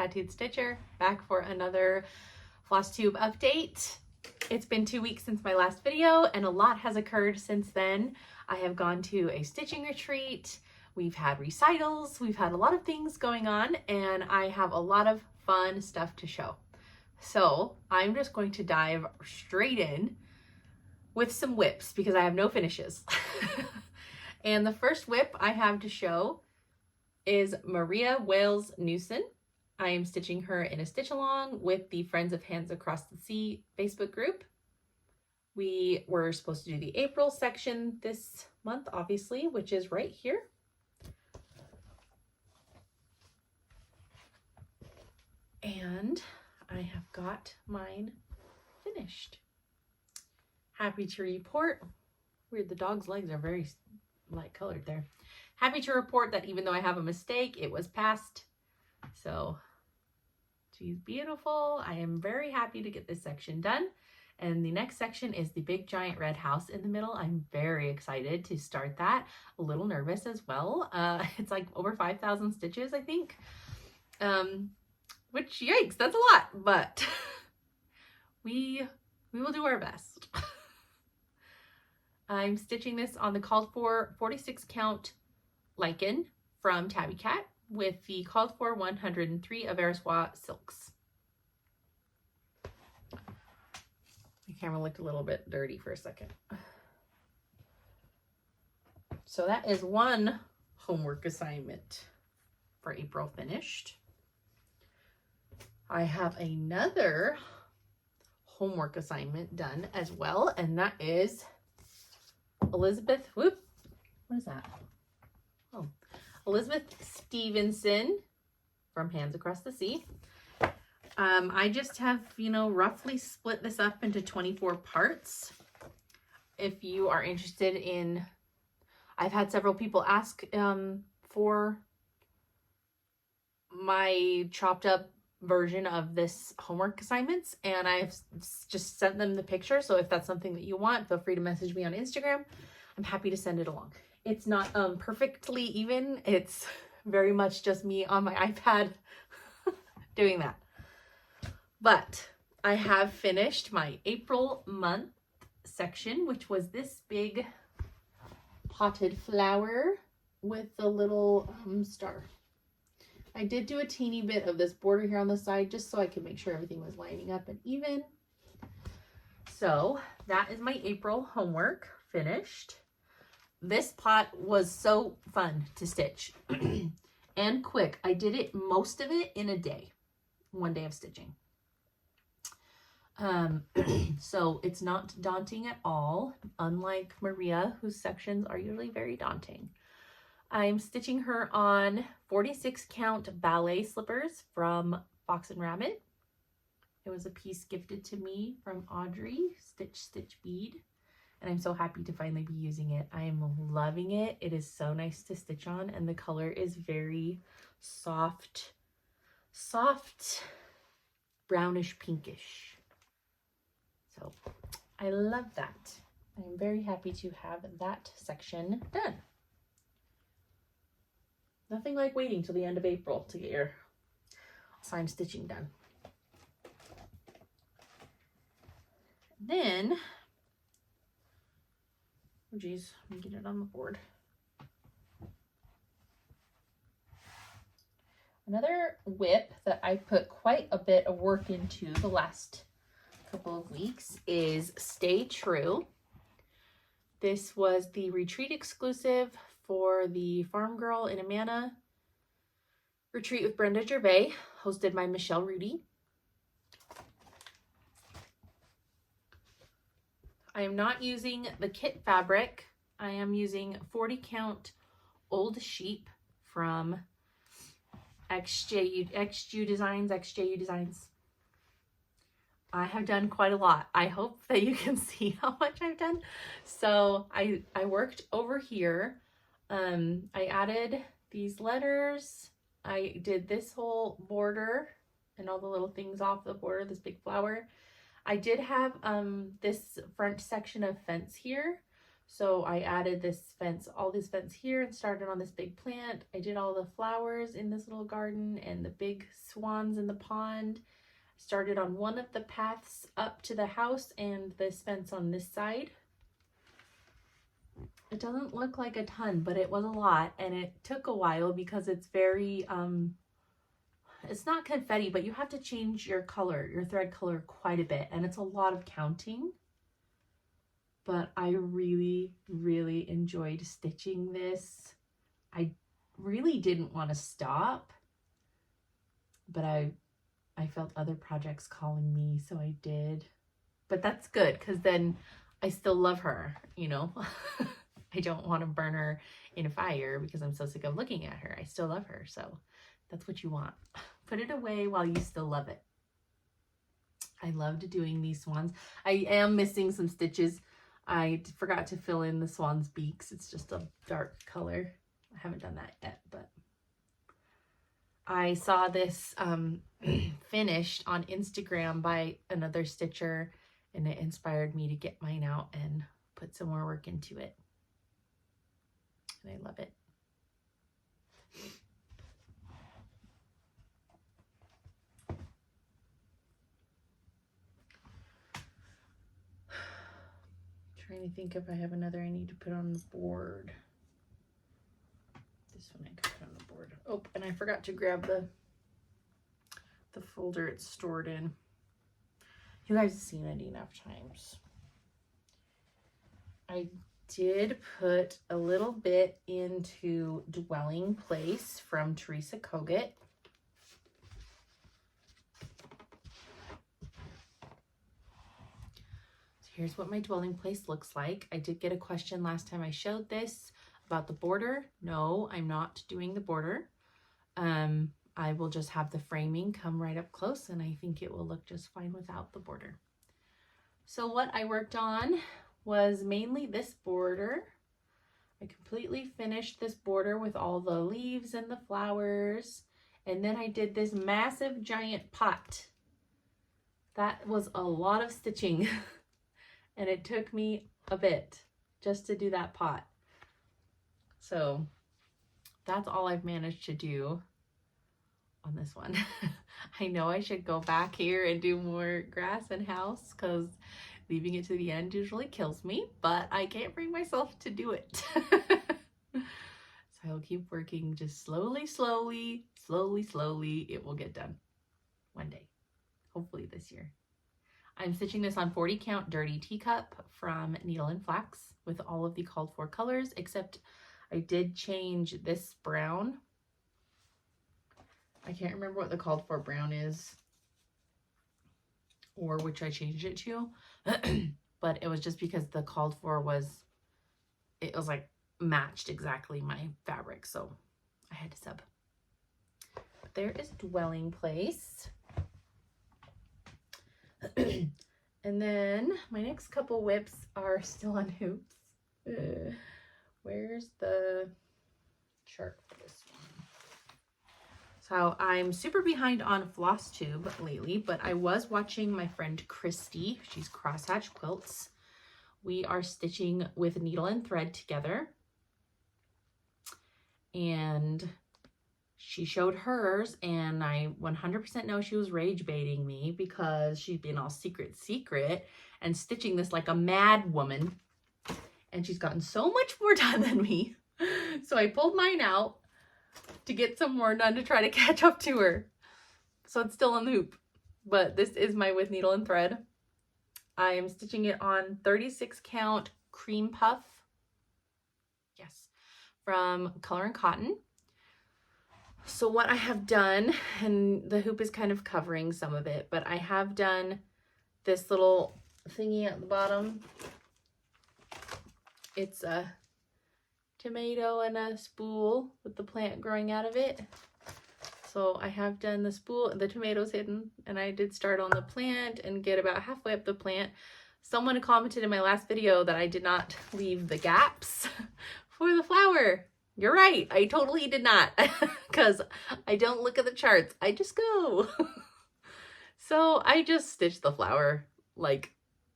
Tattooed Stitcher, back for another Flosstube update. It's been 2 weeks since my last video and a lot has occurred since then. I have gone to a stitching retreat, we've had recitals, we've had a lot of things going on, and I have a lot of fun stuff to show. So I'm just going to dive straight in with some whips because I have no finishes. And the first whip I have to show is Maria Wales Newson. I am stitching her in a stitch along with the Friends of Hands Across the Sea Facebook group. We were supposed to do the April section this month, obviously, which is right here. And I have got mine finished. Happy to report, weird, the dog's legs are very light colored there. Happy to report that even though I have a mistake, it was passed. So she's beautiful. I am very happy to get this section done. And the next section is the big giant red house in the middle. I'm very excited to start that. A little nervous as well. It's like over 5,000 stitches, I think. Which, yikes, that's a lot, but we will do our best. I'm stitching this on the called for 46 count lichen from Tabby Cat with the called for 103 of Aversois silks. The camera looked a little bit dirty for a second. So that is one homework assignment for April finished. I have another homework assignment done as well, and that is Elizabeth, what is that? Oh, Elizabeth Stevenson from Hands Across the Sea. I just have, roughly split this up into 24 parts. If you are interested in, I've had several people ask for my chopped up version of this homework assignments, and I've just sent them the picture. So if that's something that you want, feel free to message me on Instagram. I'm happy to send it along. It's not perfectly even. It's very much just me on my iPad doing that. But I have finished my April month section, which was this big potted flower with the little star. I did do a teeny bit of this border here on the side just so I could make sure everything was lining up and even. So that is my April homework finished. This pot was so fun to stitch and quick. I did it, most of it, in a day, one day of stitching. So it's not daunting at all, unlike Maria, whose sections are usually very daunting. I'm stitching her on 46 count ballet slippers from Fox and Rabbit. It was a piece gifted to me from Audrey, Stitch Bead, and I'm so happy to finally be using it. I am loving it. It is so nice to stitch on, and the color is very soft brownish pinkish. So I love that. I'm very happy to have that section done. Nothing like waiting till the end of April to get your assigned stitching done. Then, oh geez, let me get it on the board. Another whip that I put quite a bit of work into the last couple of weeks is Stay True. This was the retreat exclusive for the Farm Girl in Amana retreat with Brenda Gervais, hosted by Michelle Rudy. I am not using the kit fabric. I am using 40 count old sheep from XJU Designs. I have done quite a lot. I hope that you can see how much I've done. So I worked over here. I added these letters. I did this whole border and all the little things off the border, this big flower. I did have this front section of fence here. So I added this fence, all this fence here, and started on this big plant. I did all the flowers in this little garden and the big swans in the pond. Started on one of the paths up to the house and this fence on this side. It doesn't look like a ton, but it was a lot, and it took a while because it's very, it's not confetti, but you have to change your color, your thread color quite a bit, and it's a lot of counting. But I really, really enjoyed stitching this. I really didn't want to stop, but I felt other projects calling me, so I did. But that's good, because then I still love her, you know? I don't want to burn her in a fire because I'm so sick of looking at her. I still love her, so that's what you want. Put it away while you still love it. I loved doing these swans. I am missing some stitches. I forgot to fill in the swan's beaks. It's just a dark color. I haven't done that yet, but I saw this finished on Instagram by another stitcher, and it inspired me to get mine out and put some more work into it. And I love it. Trying to think if I have another I need to put on the board. This one I could put on the board. Oh, and I forgot to grab the folder it's stored in. You guys have seen it enough times. I did put a little bit into Dwelling Place from Teresa Kogut. So here's what my dwelling place looks like. I did get a question last time I showed this about the border. No, I'm not doing the border. I will just have the framing come right up close, and I think it will look just fine without the border. So what I worked on was mainly this border. I completely finished this border with all the leaves and the flowers, and then I did this massive giant pot. That was a lot of stitching and it took me a bit just to do that pot. So that's all I've managed to do on this one. I know I should go back here and do more grass and house, because leaving it to the end usually kills me, but I can't bring myself to do it. So I'll keep working just slowly, slowly, slowly, slowly. It will get done one day, hopefully this year. I'm stitching this on 40 count Dirty Teacup from Needle and Flax with all of the called for colors, except I did change this brown. I can't remember what the called for brown is or which I changed it to, but it was just because the called for was, it was like matched exactly my fabric, so I had to sub. But there is Dwelling Place. And then my next couple whips are still on hoops. Where's the chart for this one? So I'm super behind on Flosstube lately, but I was watching my friend Christy. She's Crosshatch Quilts. We are stitching with needle and thread together. And she showed hers, and I 100% know she was rage baiting me because she's been all secret and stitching this like a mad woman. And she's gotten so much more done than me. So I pulled mine out to get some more done to try to catch up to her. So it's still on the hoop, but this is my with needle and thread. I am stitching it on 36 count cream puff. Yes, from Color and Cotton. So what I have done, and the hoop is kind of covering some of it, but I have done this little thingy at the bottom. It's a tomato and a spool with the plant growing out of it. So I have done the spool, the tomatoes hidden, and I did start on the plant and get about halfway up the plant. Someone commented in my last video that I did not leave the gaps for the flower. You're right, I totally did not, because I don't look at the charts, I just go. So I just stitched the flower like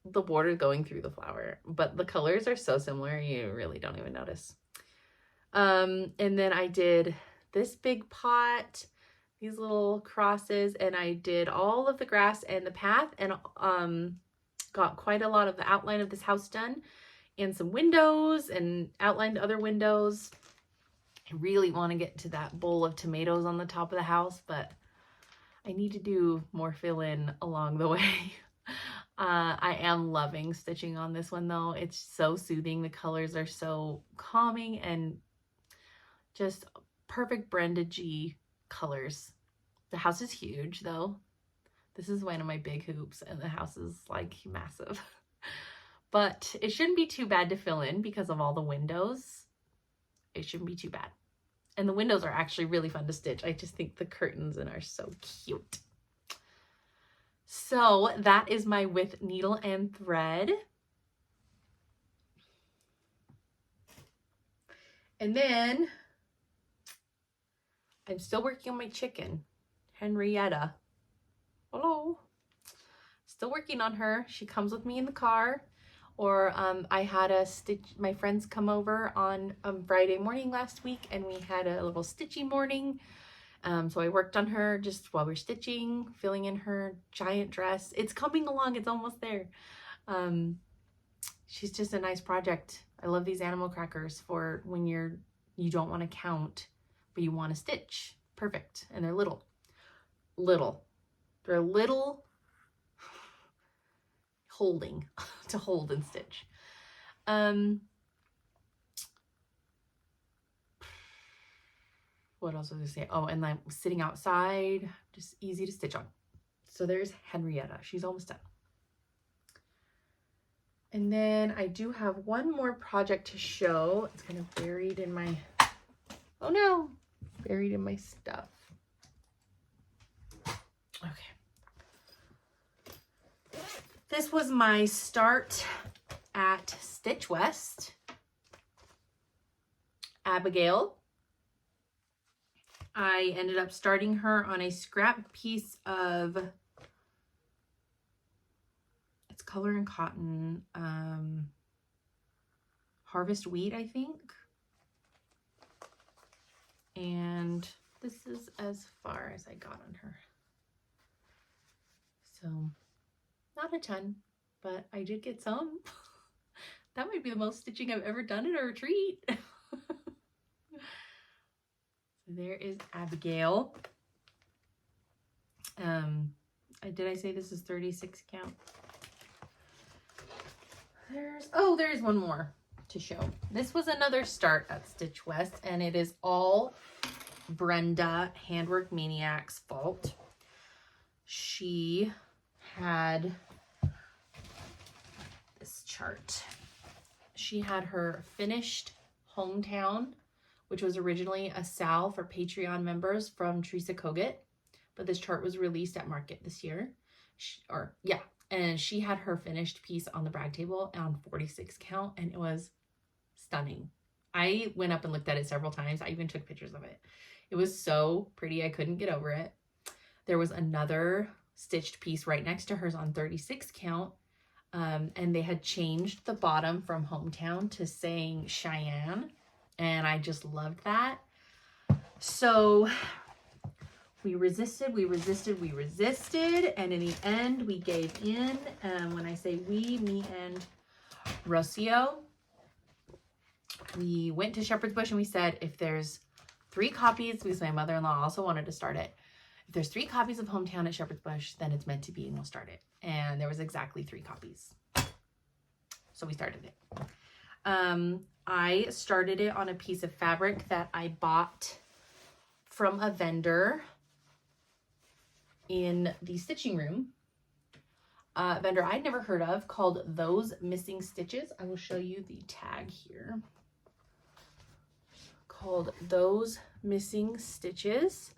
the border going through the flower, but the colors are so similar you really don't even notice. And then I did this big pot, these little crosses, and I did all of the grass and the path, and got quite a lot of the outline of this house done, and some windows, and outlined other windows. I really want to get to that bowl of tomatoes on the top of the house, but I need to do more fill-in along the way. I am loving stitching on this one though. It's so soothing. The colors are so calming and just perfect Brenda G colors. The house is huge though. This is one of my big hoops and the house is like massive. But it shouldn't be too bad to fill in because of all the windows. It shouldn't be too bad. And the windows are actually really fun to stitch. I just think the curtains in are so cute. So that is my with needle and thread. And then I'm still working on my chicken, Henrietta. Hello. Still working on her. She comes with me in the car. Or I had my friends come over on Friday morning last week, and we had a little stitching morning. So I worked on her just while we were stitching, filling in her giant dress. It's coming along. It's almost there. She's just a nice project. I love these animal crackers for when you don't want to count, but you want to stitch. Perfect. And they're little. They're little holding to hold and stitch. What else was I say? Oh, and I'm sitting outside, just easy to stitch on. So there's Henrietta. She's almost done. And then I do have one more project to show. It's kind of buried in my, oh no, buried in my stuff. Okay. This was my start at Stitch West. Abigail. I ended up starting her on a scrap piece of, it's color and cotton, harvest wheat, I think. And this is as far as I got on her. So not a ton, but I did get some. That might be the most stitching I've ever done at a retreat. So there is Abigail. Did I say this is 36 count? There's one more to show. This was another start at Stitch West, and it is all Brenda Handwork Maniac's fault. She had this chart. She had her finished hometown, which was originally a sal for Patreon members from Teresa Kogut, but this chart was released at market this year. And she had her finished piece on the brag table on 46 count, and it was stunning. I went up and looked at it several times. I even took pictures of it. It was so pretty. I couldn't get over it. There was another stitched piece right next to hers on 36 count, and they had changed the bottom from hometown to saying Cheyenne, and I just loved that. So we resisted, and in the end we gave in. When I say we, me and Rocio, we went to Shepherd's Bush and we said, if there's 3 copies, because my mother-in-law also wanted to start it, if there's 3 copies of Hometown at Shepherd's Bush, then it's meant to be and we'll start it. And there was exactly 3 copies. So we started it. I started it on a piece of fabric that I bought from a vendor in the stitching room. Vendor I'd never heard of, called Those Missing Stitches. I will show you the tag here. Called Those Missing Stitches.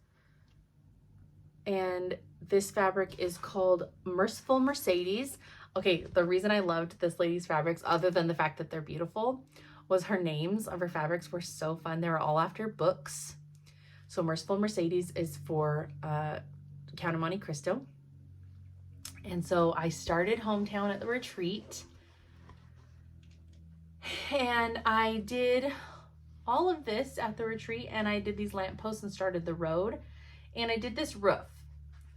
And this fabric is called Merciful Mercedes. Okay, the reason I loved this lady's fabrics, other than the fact that they're beautiful, was her names of her fabrics were so fun. They were all after books. So Merciful Mercedes is for Count of Monte Cristo. And so I started Hometown at the retreat, and I did all of this at the retreat, and I did these lampposts and started the road, and I did this roof.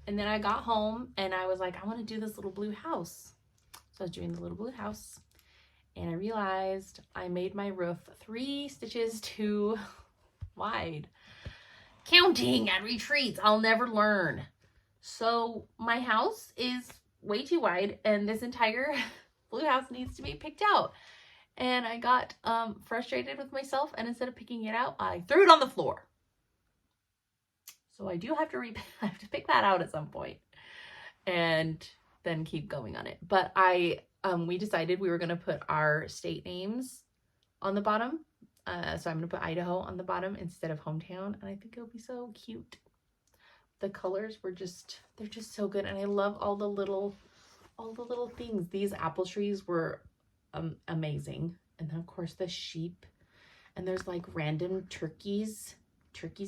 And then I got home and I was like, I want to do this little blue house. So I was doing the little blue house, and I realized I made my roof 3 stitches too wide. Counting at retreats, I'll never learn. So my house is way too wide, and this entire blue house needs to be picked out. And I got frustrated with myself, and instead of picking it out, I threw it on the floor. So I do have to have to pick that out at some point and then keep going on it. But we decided we were going to put our state names on the bottom. So I'm going to put Idaho on the bottom instead of Hometown, and I think it'll be so cute. The colors were they're just so good, and I love all the little things. These apple trees were amazing. And then of course the sheep, and there's like random turkeys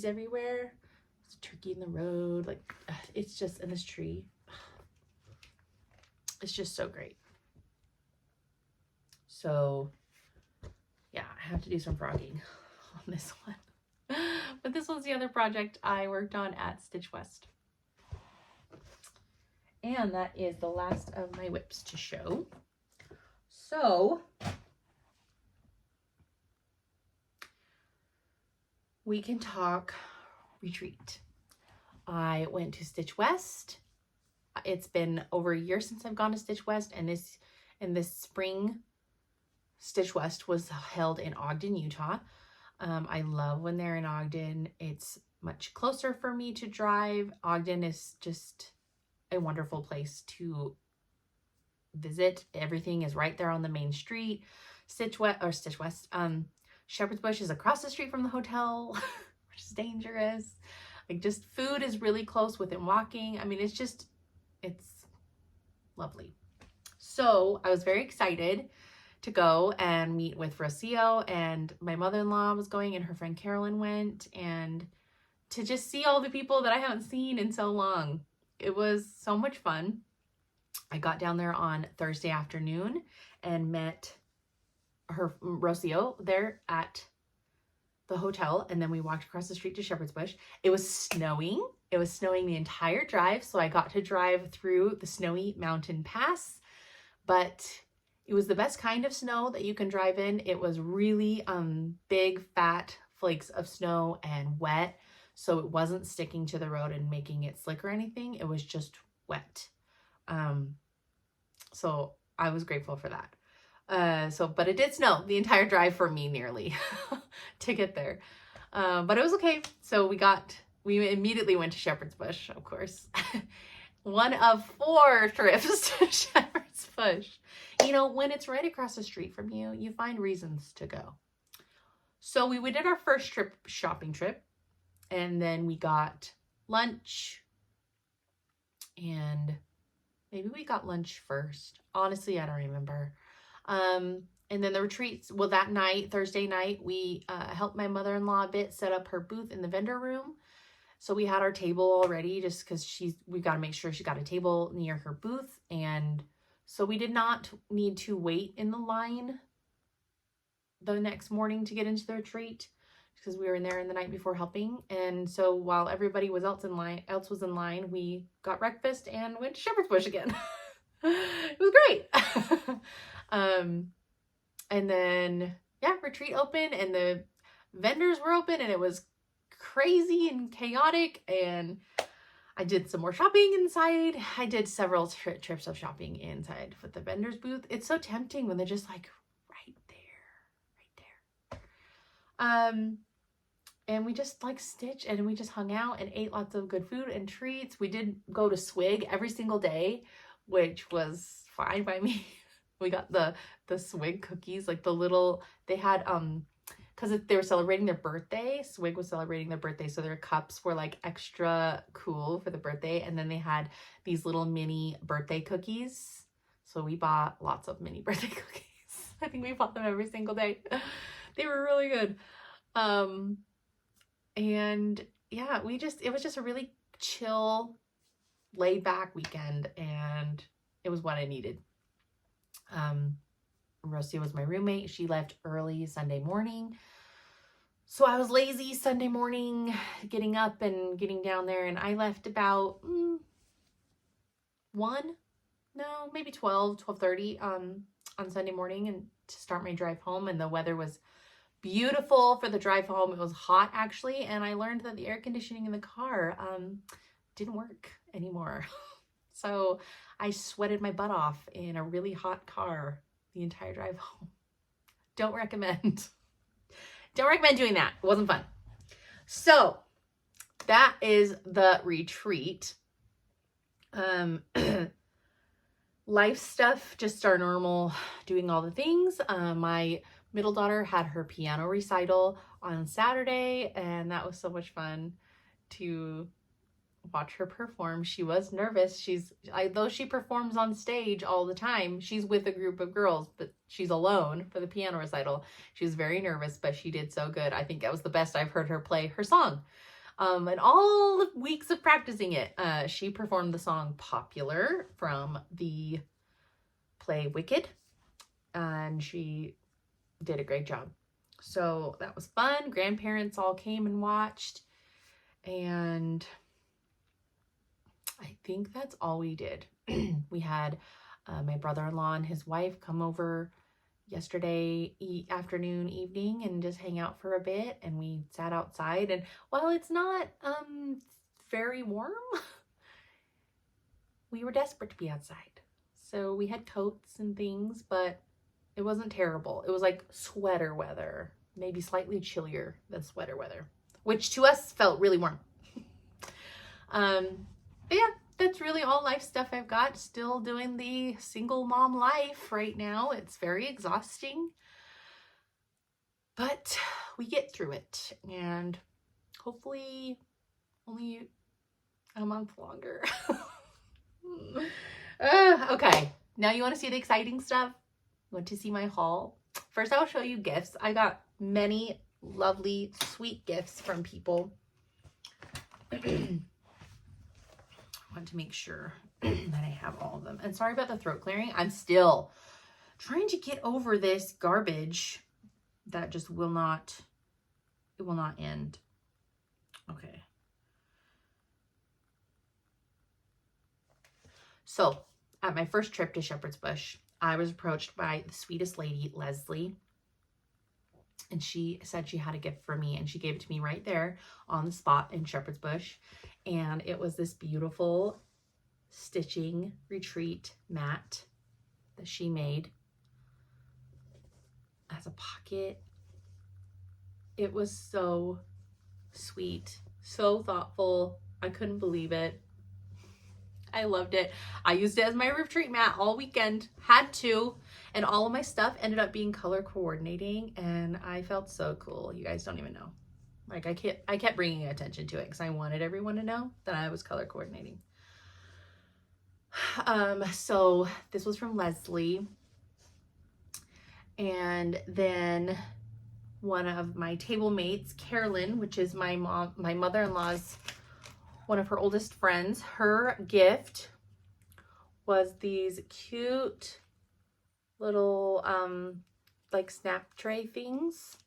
everywhere. There's a turkey in the road, like it's just, and this tree, it's just so great. So yeah, I have to do some frogging on this one. But this was the other project I worked on at Stitch West. And that is the last of my whips to show. So we can talk retreat. I went to Stitch West. It's been over a year since I've gone to Stitch West, and this spring Stitch West was held in Ogden, Utah. I love when they're in Ogden. It's much closer for me to drive. Ogden is just a wonderful place to visit. Everything is right there on the main street. Stitch West. Shepherd's Bush is across the street from the hotel, which is dangerous. Like, just food is really close within walking. I mean, it's lovely. So I was very excited to go and meet with Rocio, and my mother-in-law was going, and her friend Carolyn went, and to just see all the people that I haven't seen in so long. It was so much fun. I got down there on Thursday afternoon and met Rocio there at the hotel, and then we walked across the street to Shepherd's Bush. It was snowing. It was snowing the entire drive, so I got to drive through the snowy mountain pass, but it was the best kind of snow that you can drive in. It was really big, fat flakes of snow and wet, so it wasn't sticking to the road and making it slick or anything. It was just wet. So I was grateful for that. But it did snow the entire drive for me nearly to get there. But it was okay. So we immediately went to Shepherd's Bush, of course. One of 4 trips to Shepherd's Bush. You know, when it's right across the street from you, you find reasons to go. So we did our first shopping trip, and then we got lunch, and maybe we got lunch first. Honestly, I don't remember. And then the retreats, well, that night, Thursday night, we helped my mother-in-law a bit set up her booth in the vendor room. So we had our table already, just because we got to make sure she got a table near her booth. And so we did not need to wait in the line the next morning to get into the retreat, because we were in there the night before helping. And so while everybody else was in line, we got breakfast and went to Shepherd's Bush again. It was great. And then, yeah, retreat open, and the vendors were open, and it was crazy and chaotic, and I did some more shopping inside. I did several trips of shopping inside with the vendors booth. It's so tempting when they're just like right there. And we just like stitched, and we just hung out and ate lots of good food and treats. We did go to Swig every single day, which was fine by me. We got the Swig cookies, like they had, because they were celebrating their birthday. Swig was celebrating their birthday, so their cups were like extra cool for the birthday. And then they had these little mini birthday cookies. So we bought lots of mini birthday cookies. I think we bought them every single day. They were really good. And yeah, it was just a really chill, laid back weekend, and it was what I needed. Rosie was my roommate. She left early Sunday morning. So I was lazy Sunday morning, getting up and getting down there, and I left about 12:30 on Sunday morning, and to start my drive home. And the weather was beautiful for the drive home. It was hot actually, and I learned that the air conditioning in the car didn't work anymore. So I sweated my butt off in a really hot car the entire drive home. Don't recommend. Don't recommend doing that. It wasn't fun. So that is the retreat. Life stuff, just our normal doing all the things. My middle daughter had her piano recital on Saturday, and that was so much fun to watch her perform. She was nervous. Though she performs on stage all the time, she's with a group of girls, but she's alone for the piano recital. She was very nervous, but she did so good. I think that was the best I've heard her play her song. And all the weeks of practicing it, she performed the song Popular from the play Wicked, and she did a great job. So that was fun. Grandparents all came and watched, and I think that's all we did. We had my brother-in-law and his wife come over yesterday evening and just hang out for a bit, and we sat outside. And while it's not very warm, we were desperate to be outside, so we had coats and things, but it wasn't terrible. It was like sweater weather, maybe slightly chillier than sweater weather, which to us felt really warm. But yeah, that's really all life stuff I've got. Still doing the single mom life right now. It's very exhausting, but we get through it, and hopefully only a month longer. Okay, now you want to see the exciting stuff? You want to see my haul? First, I'll show you gifts. I got many lovely, sweet gifts from people. I want to make sure that I have all of them. And sorry about the throat clearing. I'm still trying to get over this garbage that just will not end. Okay. So at my first trip to Shepherd's Bush, I was approached by the sweetest lady, Leslie, and she said she had a gift for me, and she gave it to me right there on the spot in Shepherd's Bush. And it was this beautiful stitching retreat mat that she made as a pocket. It was so sweet, so thoughtful. I couldn't believe it. I loved it. I used it as my retreat mat all weekend, had to, and all of my stuff ended up being color coordinating, and I felt so cool. You guys don't even know. Like, I kept bringing attention to it because I wanted everyone to know that I was color coordinating. So this was from Leslie. And then one of my table mates, Carolyn, which is my mother-in-law's, one of her oldest friends, her gift was these cute little like snap tray things.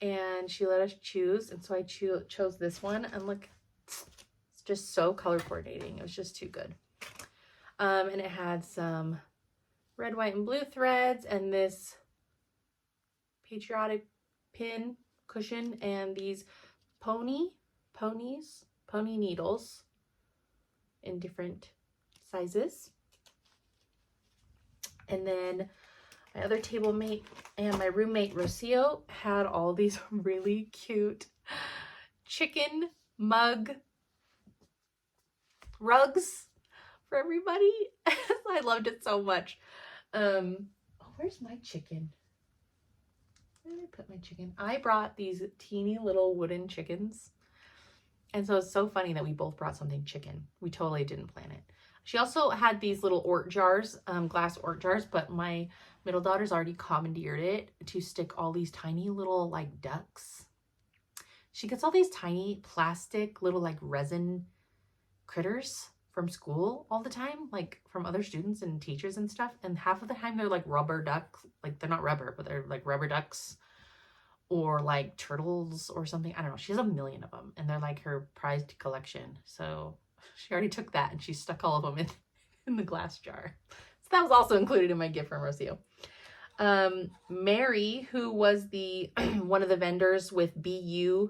And she let us choose, and so I chose this one, and look, it's just so color coordinating. It was just too good. And it had some red, white, and blue threads, and this patriotic pin cushion, and these pony needles in different sizes. And then my other table mate and my roommate, Rocio, had all these really cute chicken mug rugs for everybody. I loved it so much. Oh, where's my chicken? Where did I put my chicken? I brought these teeny little wooden chickens. And so it's so funny that we both brought something chicken. We totally didn't plan it. She also had these little Ort jars, glass Ort jars, but my middle daughter's already commandeered it to stick all these tiny little like ducks. She gets all these tiny plastic little like resin critters from school all the time, like from other students and teachers and stuff. And half of the time they're like rubber ducks. Like they're not rubber, but they're like rubber ducks or like turtles or something. I don't know. She has a million of them and they're like her prized collection. So she already took that and she stuck all of them in the glass jar. So that was also included in my gift from Rocio. Mary, who was the one of the vendors with BEEEWE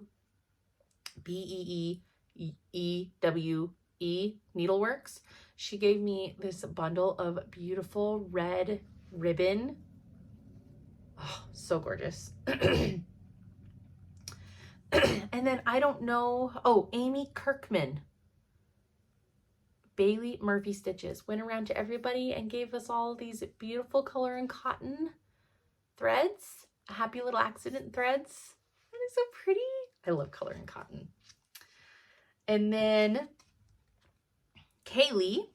Needleworks, she gave me this bundle of beautiful red ribbon. Oh, so gorgeous. And then I don't know. Oh, Amy Kirkman. Bailey Murphy Stitches went around to everybody and gave us all these beautiful color and cotton threads, happy little accident threads. That is so pretty. I love color and cotton. And then Kaylee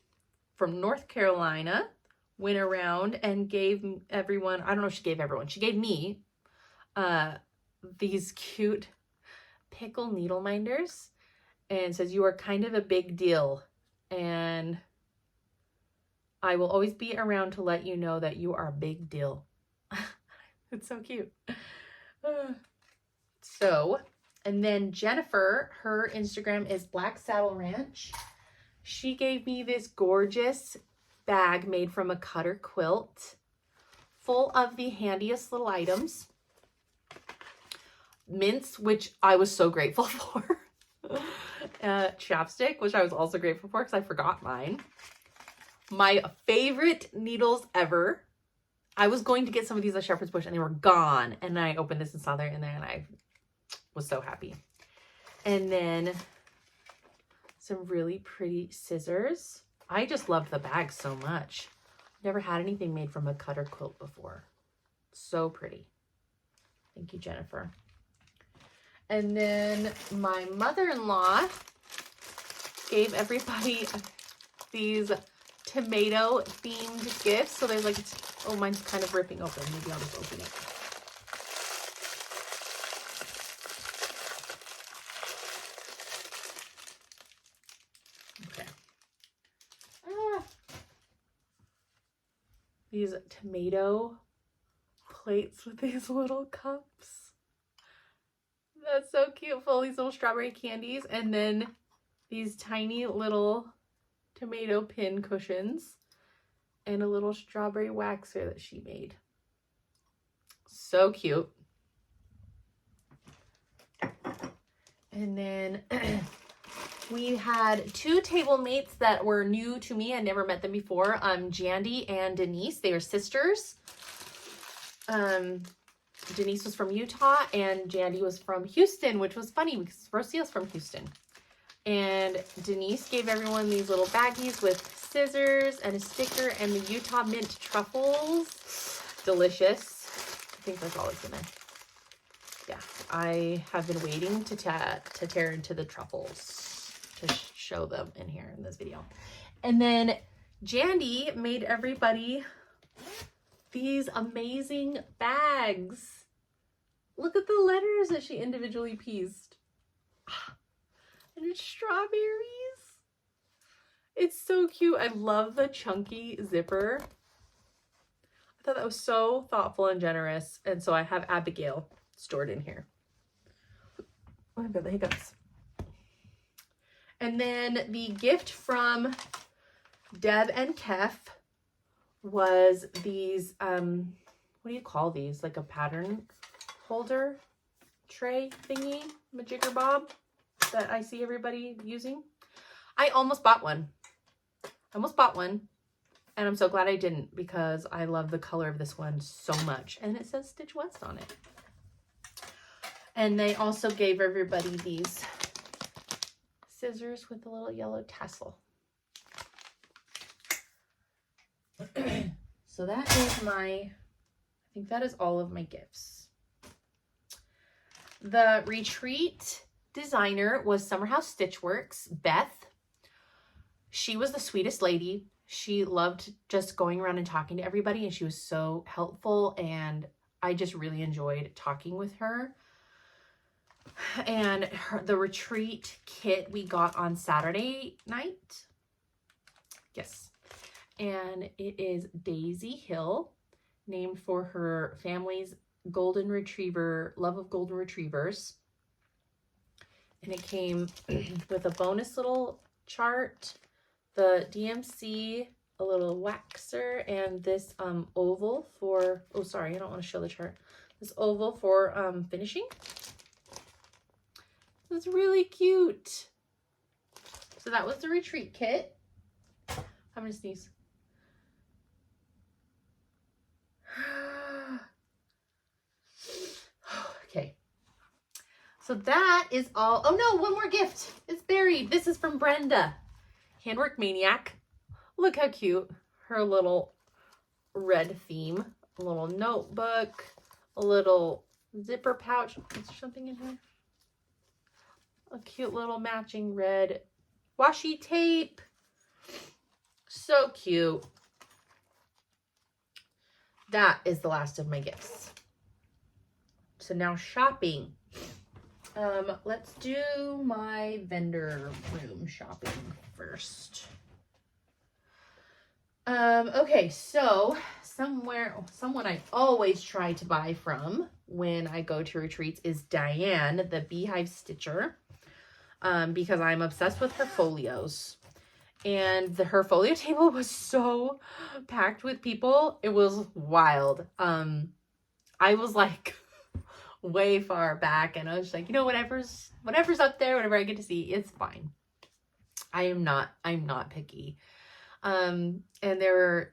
from North Carolina went around and gave everyone, I don't know if she gave everyone, she gave me these cute pickle needle minders and says, "You are kind of a big deal. And I will always be around to let you know that you are a big deal." It's so cute. And then Jennifer, her Instagram is Black Saddle Ranch. She gave me this gorgeous bag made from a cutter quilt full of the handiest little items. Mints, which I was so grateful for. Chapstick, which I was also grateful for because I forgot mine. My favorite needles ever. I was going to get some of these at Shepherd's Bush and they were gone. And I opened this and saw they're in there and I was so happy. And then some really pretty scissors. I just loved the bag so much. Never had anything made from a cutter quilt before. So pretty. Thank you, Jennifer. And then my mother-in-law gave everybody these tomato themed gifts. So there's like, oh, mine's kind of ripping open. Maybe I'll just open it. Okay. These tomato plates with these little cups. That's so cute. Full of these little strawberry candies. And then these tiny little tomato pin cushions. And a little strawberry waxer that she made. So cute. And then we had two table mates that were new to me. I never met them before. Jandy and Denise. They are sisters. Denise was from Utah and Jandy was from Houston, which was funny because Rocio's from Houston. And Denise gave everyone these little baggies with scissors and a sticker and the Utah mint truffles. Delicious. I think that's all that's in there. Yeah, I have been waiting to tear into the truffles to show them in here in this video. And then Jandy made everybody these amazing bags. Look at the letters that she individually pieced. And it's strawberries. It's so cute. I love the chunky zipper. I thought that was so thoughtful and generous. And so I have Abigail stored in here. Oh, I've got the hiccups. And then the gift from Deb and Kef was these, what do you call these? Like a pattern holder tray thingy, majigger bob that I see everybody using. I almost bought one. And I'm so glad I didn't because I love the color of this one so much. And it says Stitch West on it. And they also gave everybody these scissors with a little yellow tassel. So that is I think that is all of my gifts. The retreat designer was Summerhouse Stitchworks, Beth. She was the sweetest lady. She loved just going around and talking to everybody, and she was so helpful, and I just really enjoyed talking with her. And the retreat kit we got on Saturday night. Yes. And it is Daisy Hill, named for her family's golden retriever, love of golden retrievers. And it came with a bonus little chart, the DMC, a little waxer, and this oval for, oh sorry, I don't want to show the chart. This oval for finishing. It's really cute. So that was the retreat kit. I'm gonna sneeze. Okay. So that is all. Oh no, one more gift. It's buried. This is from Brenda. Handwork Maniac. Look how cute. Her little red theme. A little notebook. A little zipper pouch. Is there something in here? A cute little matching red washi tape. So cute. That is the last of my gifts. So now shopping. Let's do my vendor room shopping first. Okay, so someone I always try to buy from when I go to retreats is Diane, the Beehive Stitcher, because I'm obsessed with her folios. And her folio table was so packed with people. It was wild. I was like way far back, and I was like, you know, whatever's up there, whatever I get to see, it's fine. I'm not picky. And there were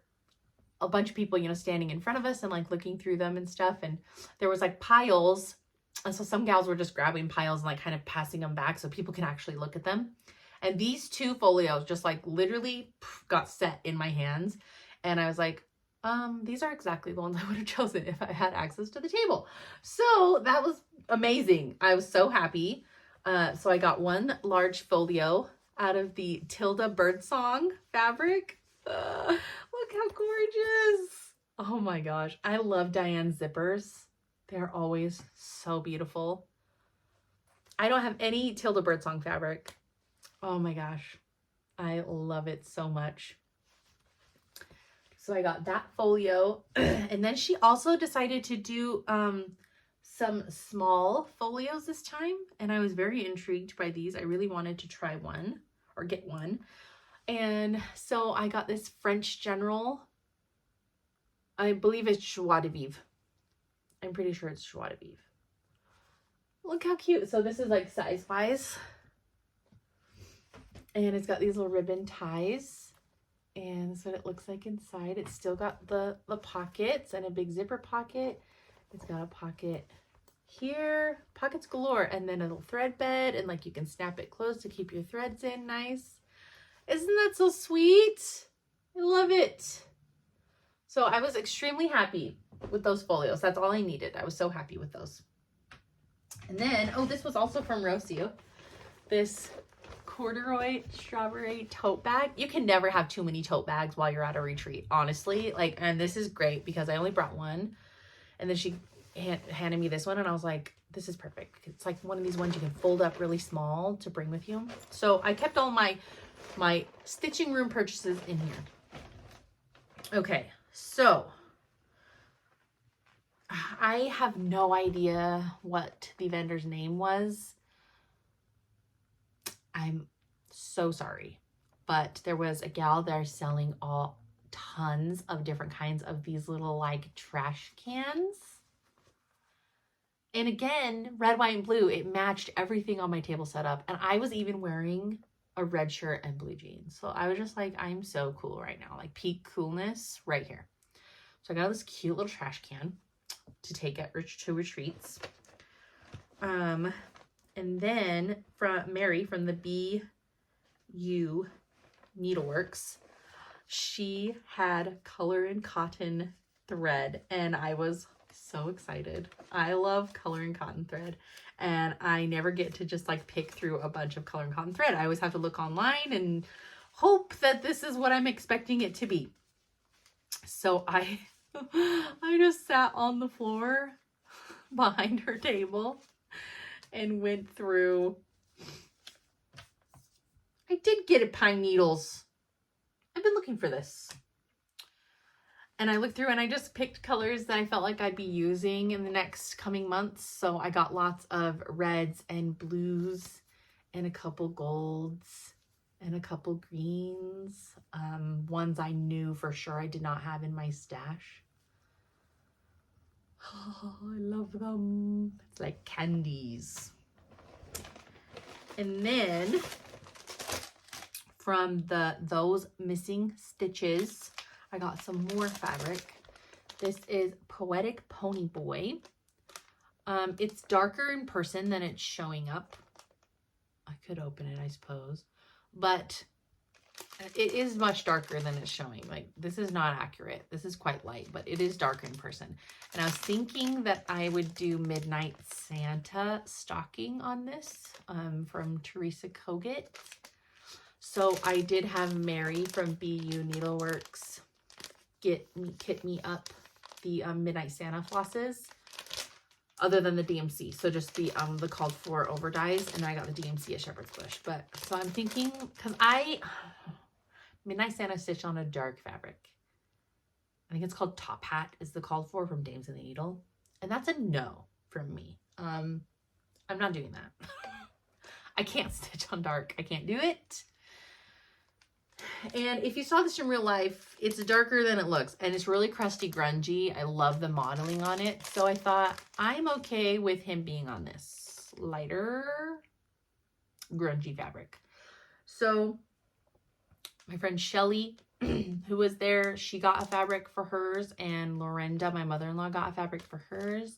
a bunch of people, you know, standing in front of us and like looking through them and stuff. And there was like piles. And so some gals were just grabbing piles and like kind of passing them back so people can actually look at them. And these two folios just like literally got set in my hands. And I was like, these are exactly the ones I would have chosen if I had access to the table. So that was amazing. I was so happy. So I got one large folio out of the Tilda Birdsong fabric. Look how gorgeous. Oh my gosh. I love Diane's zippers. They're always so beautiful. I don't have any Tilda Birdsong fabric. Oh my gosh. I love it so much. So I got that folio. And then she also decided to do some small folios this time. And I was very intrigued by these. I really wanted to try one or get one. And so I got this French General. I believe it's Joie de Vivre. I'm pretty sure it's Joie de Vivre. Look how cute. So this is like size-wise. And it's got these little ribbon ties. And that's what it looks like inside. It's still got the pockets and a big zipper pocket. It's got a pocket here. Pockets galore. And then a little thread bed. And like you can snap it closed to keep your threads in nice. Isn't that so sweet? I love it. So I was extremely happy with those folios. That's all I needed. I was so happy with those. And then, oh, this was also from Rocio. This corduroy strawberry tote bag. You can never have too many tote bags while you're at a retreat, honestly. Like, and this is great because I only brought one. And then she handed me this one and I was like, this is perfect. It's like one of these ones you can fold up really small to bring with you. So I kept all my stitching room purchases in here. Okay, so I have no idea what the vendor's name was. I'm so sorry, but there was a gal there selling tons of different kinds of these little like trash cans. And again, red, white, and blue, it matched everything on my table setup. And I was even wearing a red shirt and blue jeans. So I was just like, I'm so cool right now. Like peak coolness right here. So I got this cute little trash can to take to retreats. And then from Mary from the BU Needleworks, she had color and cotton thread and I was so excited. I love color and cotton thread and I never get to just like pick through a bunch of color and cotton thread. I always have to look online and hope that this is what I'm expecting it to be. So I just sat on the floor behind her table and went through. I did get pine needles. I I've been looking for this. And I looked through and I just picked colors that I felt like I'd be using in the next coming months. So I got lots of reds and blues and a couple golds and a couple greens. Ones I knew for sure I did not have in my stash. Oh, I love them. It's like candies. And then from those missing stitches, I got some more fabric. This is Poetic Pony Boy. It's darker in person than it's showing up. I could open it, I suppose, but it is much darker than it's showing. Like, this is not accurate. This is quite light, but it is darker in person. And I was thinking that I would do Midnight Santa stocking on this from Teresa Kogut. So I did have Mary from BU Needleworks kit me up the Midnight Santa flosses, other than the DMC. So just the called for over dyes, and then I got the DMC at Shepherd's Bush. But so I'm thinking, because Midnight Santa stitched on a dark fabric. I think it's called Top Hat is the called for from Dames in the Needle. And that's a no from me. I'm not doing that. I can't stitch on dark. I can't do it. And if you saw this in real life, it's darker than it looks. And it's really crusty grungy. I love the modeling on it. So I thought I'm okay with him being on this lighter grungy fabric. So my friend Shelly, who was there, she got a fabric for hers, and Lorenda, my mother-in-law, got a fabric for hers.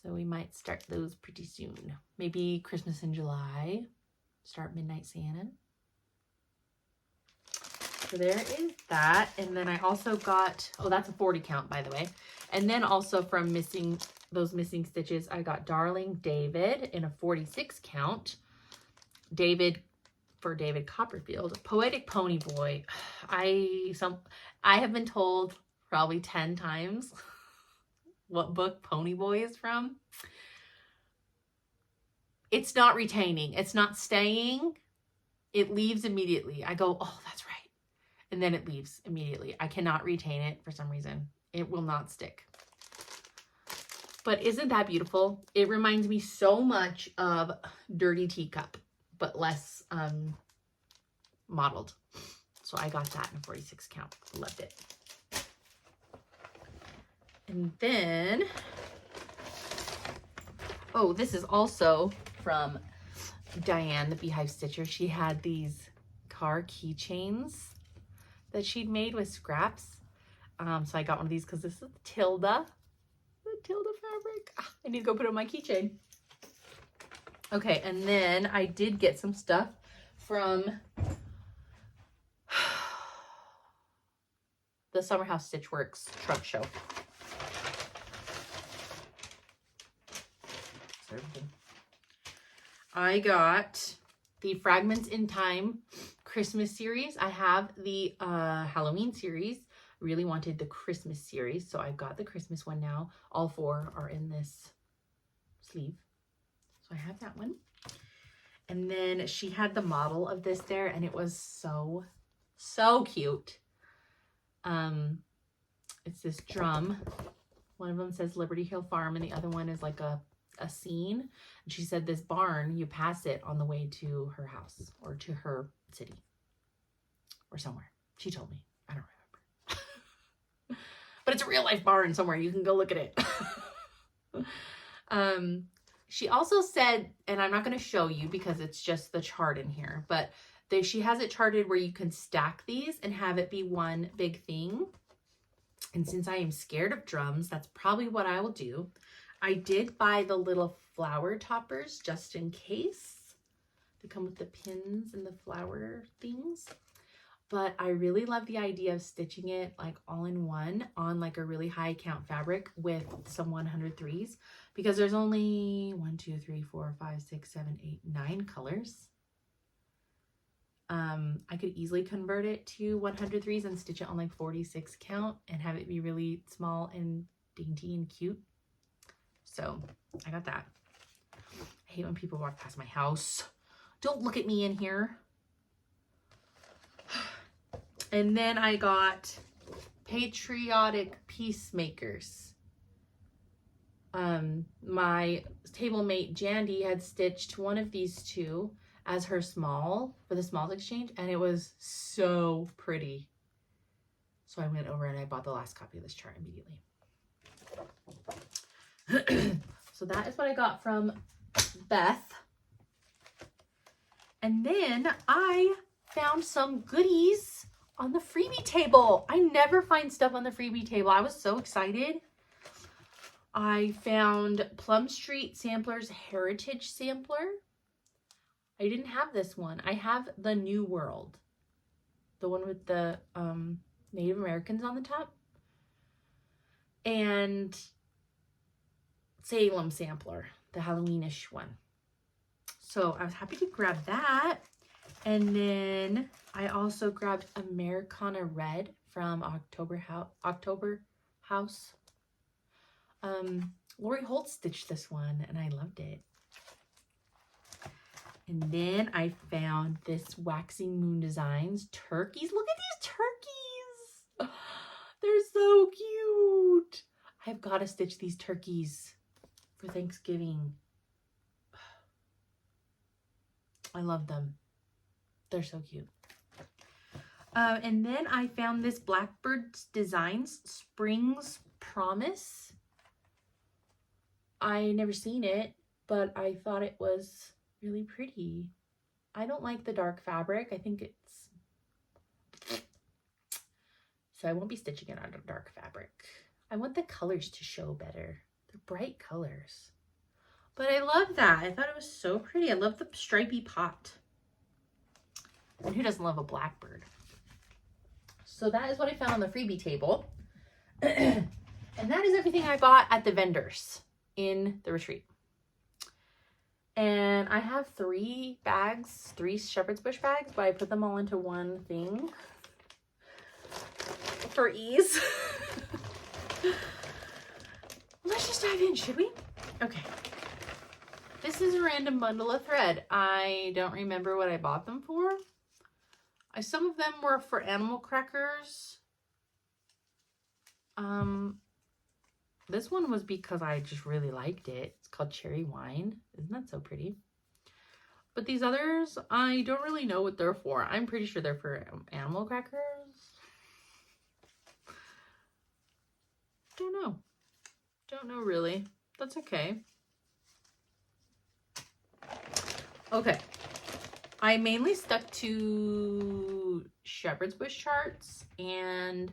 So we might start those pretty soon. Maybe Christmas in July. Start Midnight Santa. So there is that. And then I also got, oh, that's a 40 count, by the way. And then also from those missing stitches, I got Darling David in a 46 count. For David Copperfield. Poetic Pony Boy. I have been told probably 10 times what book Pony Boy is from. It's not retaining. It's not staying. It leaves immediately. I go, oh, that's right. And then it leaves immediately. I cannot retain it for some reason. It will not stick. But isn't that beautiful? It reminds me so much of Dirty Teacup, but less modeled. So I got that in a 46 count. Loved it. And then, oh, this is also from Diane, the Beehive Stitcher. She had these car keychains that she'd made with scraps. So I got one of these because this is Tilda. The Tilda fabric. I need to go put it on my keychain. Okay, and then I did get some stuff from the Summer House Stitchworks truck show. I got the Fragments in Time Christmas series. I have the Halloween series. Really wanted the Christmas series, so I've got the Christmas one now. All 4 are in this sleeve. So I have that one. And then she had the model of this there, and it was so, so cute. It's this drum. One of them says Liberty Hill Farm, and the other one is like a scene. And she said this barn, you pass it on the way to her house or to her city or somewhere. She told me. I don't remember. But it's a real life barn somewhere. You can go look at it. She also said, and I'm not going to show you because it's just the chart in here, but she has it charted where you can stack these and have it be one big thing. And since I am scared of drums, that's probably what I will do. I did buy the little flower toppers just in case. They come with the pins and the flower things. But I really love the idea of stitching it like all in one on like a really high count fabric with some 103s, because there's only 1, 2, 3, 4, 5, 6, 7, 8, 9 colors. I could easily convert it to 103s and stitch it on like 46 count and have it be really small and dainty and cute. So I got that. I hate when people walk past my house. Don't look at me in here. And then I got Patriotic Peacemakers. My table mate Jandy had stitched one of these two as her small for the smalls exchange, and it was so pretty. So I went over and I bought the last copy of this chart immediately. So that is what I got from Beth. And then I found some goodies on the freebie table. I never find stuff on the freebie table. I was so excited. I found Plum Street Samplers Heritage Sampler. I didn't have this one. I have the New World. The one with the Native Americans on the top. And Salem Sampler, the Halloweenish one. So I was happy to grab that. And then I also grabbed Americana Red from October House. Lori Holt stitched this one and I loved it. And then I found this Waxing Moon Designs turkeys. Look at these turkeys. They're so cute. I've got to stitch these turkeys for Thanksgiving. I love them. They're so cute. And then I found this Blackbird Designs Springs Promise. I never seen it, but I thought it was really pretty. I don't like the dark fabric. I think it's... So I won't be stitching it on a dark fabric. I want the colors to show better. They're bright colors. But I love that. I thought it was so pretty. I love the stripy pot. And who doesn't love a blackbird? So that is what I found on the freebie table. And that is everything I bought at the vendors in the retreat. And I have 3 bags, 3 shepherd's bush bags, but I put them all into one thing for ease. Let's just dive in, should we? Okay. This is a random bundle of thread. I don't remember what I bought them for. Some of them were for animal crackers. This one was because I just really liked it. It's called Cherry Wine. Isn't that so pretty? But these others, I don't really know what they're for. I'm pretty sure they're for animal crackers. Don't know. Don't know really. That's okay. Okay. I mainly stuck to Shepherd's Bush charts and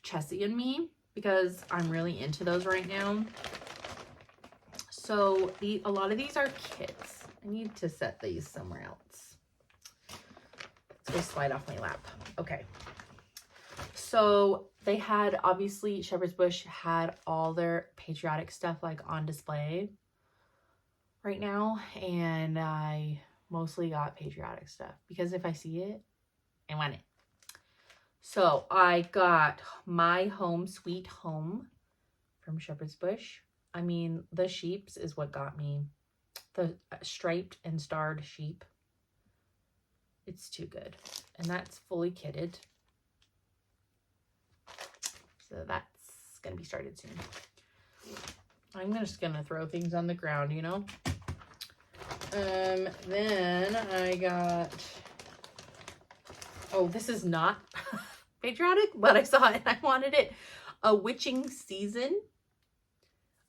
Chessie and Me because I'm really into those right now. So a lot of these are kits. I need to set these somewhere else. It's gonna slide off my lap. Okay. So they had, obviously, Shepherd's Bush had all their patriotic stuff like on display right now, and I mostly got patriotic stuff because if I see it, I want it. So I got My Home Sweet Home from Shepherd's Bush. I mean, the sheeps is what got me. The striped and starred sheep. It's too good. And that's fully kitted. So that's going to be started soon. I'm just going to throw things on the ground, you know. Then I got... Oh, this is not patriotic, but I saw it and I wanted it. A Witching Season.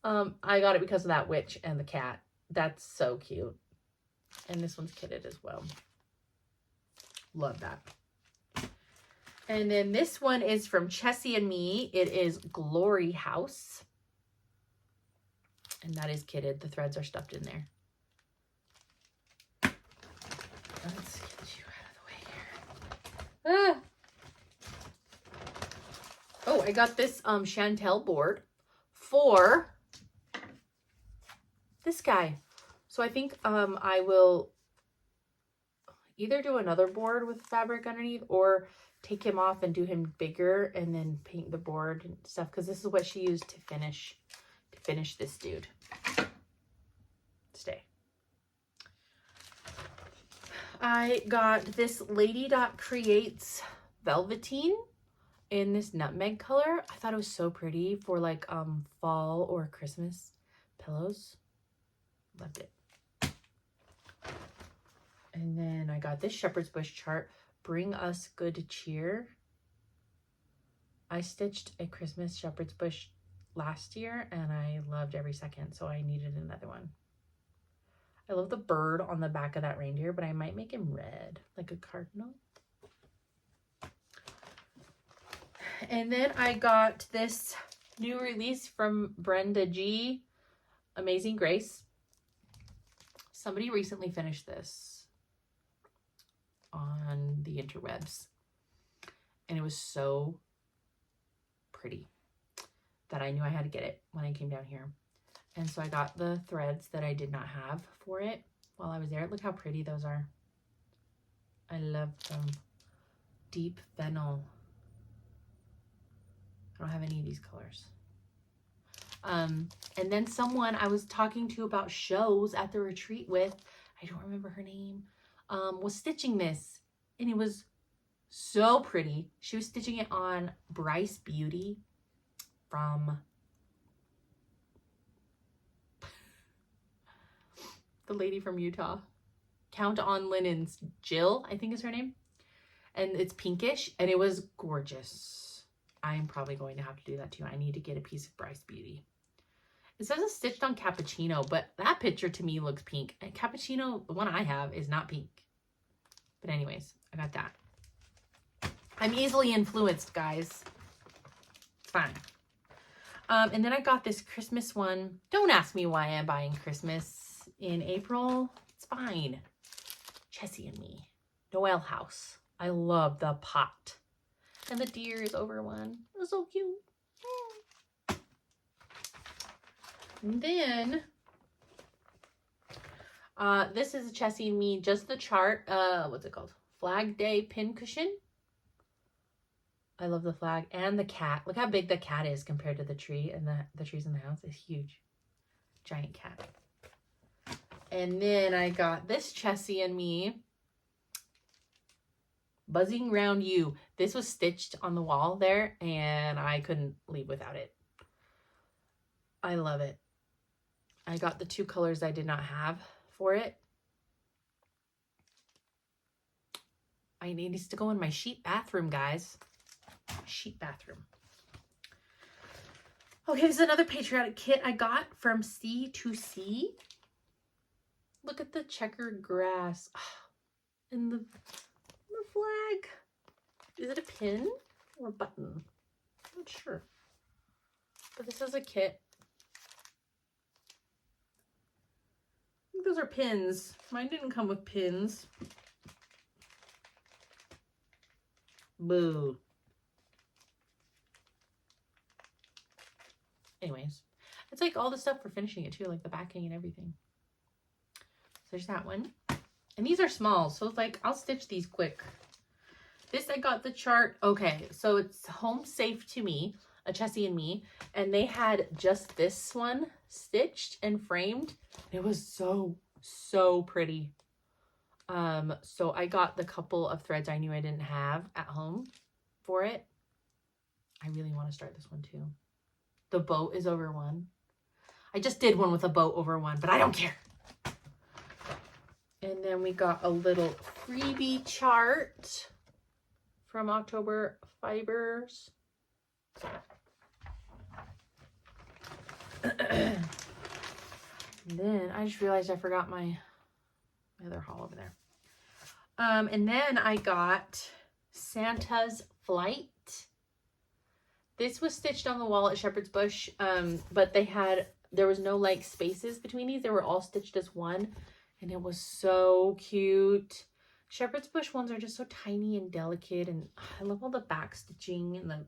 I got it because of that witch and the cat. That's so cute. And this one's kitted as well. Love that. And then this one is from Chessie and Me. It is Glory House. And that is kitted. The threads are stuffed in there. Let's get you out of the way here. Ah. Oh, I got this Chantel board for this guy. So I think I will either do another board with fabric underneath or take him off and do him bigger and then paint the board and stuff, because this is what she used to finish this dude. Stay. I got this Lady Dot Creates velveteen in this nutmeg color. I thought it was so pretty for like fall or Christmas pillows. Loved it. And then I got this shepherd's bush chart, Bring Us Good Cheer. I stitched a Christmas shepherd's bush last year and I loved every second, so I needed another one. I love the bird on the back of that reindeer, but I might make him red, like a cardinal. And then I got this new release from Brenda G, Amazing Grace. Somebody recently finished this on the interwebs, and it was so pretty that I knew I had to get it when I came down here. And so I got the threads that I did not have for it while I was there. Look how pretty those are. I love them. Deep fennel. I don't have any of these colors. And then someone I was talking to about shows at the retreat with, I don't remember her name, was stitching this, and it was so pretty. She was stitching it on Bryce Beauty from the lady from Utah. Count on Linens. Jill, I think is her name. And it's pinkish, and it was gorgeous. I'm probably going to have to do that too. I need to get a piece of Bryce Beauty. It says it's stitched on cappuccino, but that picture to me looks pink. And cappuccino, the one I have, is not pink. But anyways, I got that. I'm easily influenced, guys. It's fine. And then I got this Christmas one. Don't ask me why I'm buying Christmas in April. It's fine. Chessie and Me. Noel House. I love the pot. And the deer is over one. It was so cute. And then, this is a Chessie and Me, just the chart. What's it called? Flag Day pin cushion. I love the flag and the cat. Look how big the cat is compared to the tree, and the trees in the house is huge. Giant cat. And then I got this Chessie and Me, Buzzing Round You. This was stitched on the wall there, and I couldn't leave without it. I love it. I got the two colors I did not have for it. It needs to go in my sheet bathroom, guys. Sheet bathroom. Okay, this is another patriotic kit I got from C2C. Look at the checkered grass. And the flag. Is it a pin or a button? I'm not sure. But this is a kit. I think those are pins. Mine didn't come with pins. Boo. Anyways, it's like all the stuff for finishing it too, like the backing and everything. So there's that one. And these are small, so it's like I'll stitch these quick. This I got the chart. Okay, so it's Home Safe to Me, a Chessie and Me, and they had just this one stitched and framed. It was so pretty. So I got the couple of threads I knew I didn't have at home for it. I really want to start this one too. The boat is over one. I just did one with a boat over one, but I don't care. And then we got a little freebie chart from October Fibers. And then I just realized I forgot my other haul over there. And then I got Santa's Flight. This was stitched on the wall at Shepherd's Bush, but there was no like spaces between these. They were all stitched as one, and it was so cute. Shepherd's Bush ones are just so tiny and delicate, and I love all the back stitching and the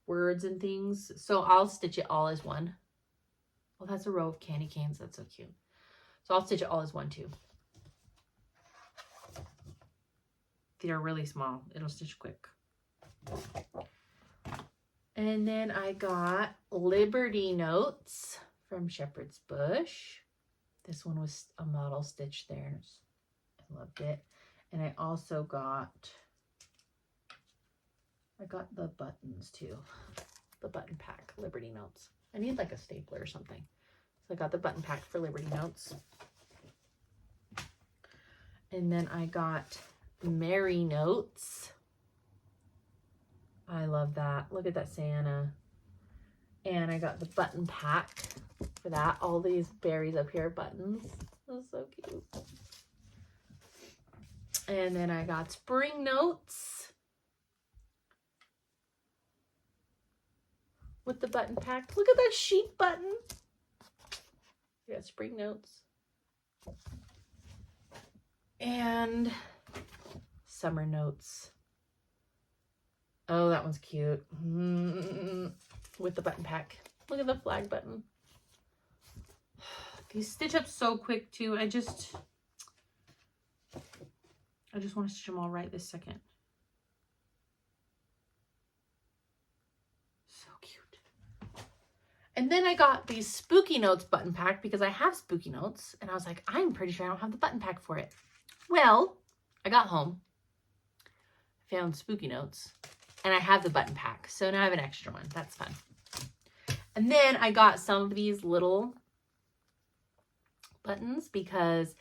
words and things. So I'll stitch it all as one. Well, that's a row of candy canes. That's so cute. So I'll stitch it all as one too. They're really small. It'll stitch quick. And then I got Liberty Notes from Shepherd's Bush. This one was a model stitch there. I loved it. And I also got I got the buttons too. The button pack, Liberty Notes. I need like a stapler or something. So I got the button pack for Liberty Notes. And then I got Mary Notes. I love that. Look at that Santa. And I got the button pack for that. All these berries up here, buttons. That's so cute. And then I got Spring Notes with the button pack. Look at that sheep button. We got Spring Notes. And Summer Notes. Oh, that one's cute. With the button pack. Look at the flag button. These stitch up so quick too. I just want to stitch them all right this second. So cute. And then I got these Spooky Notes button pack because I have Spooky Notes. And I was like, I'm pretty sure I don't have the button pack for it. Well, I got home, found Spooky Notes, and I have the button pack. So now I have an extra one. That's fun. And then I got some of these little buttons because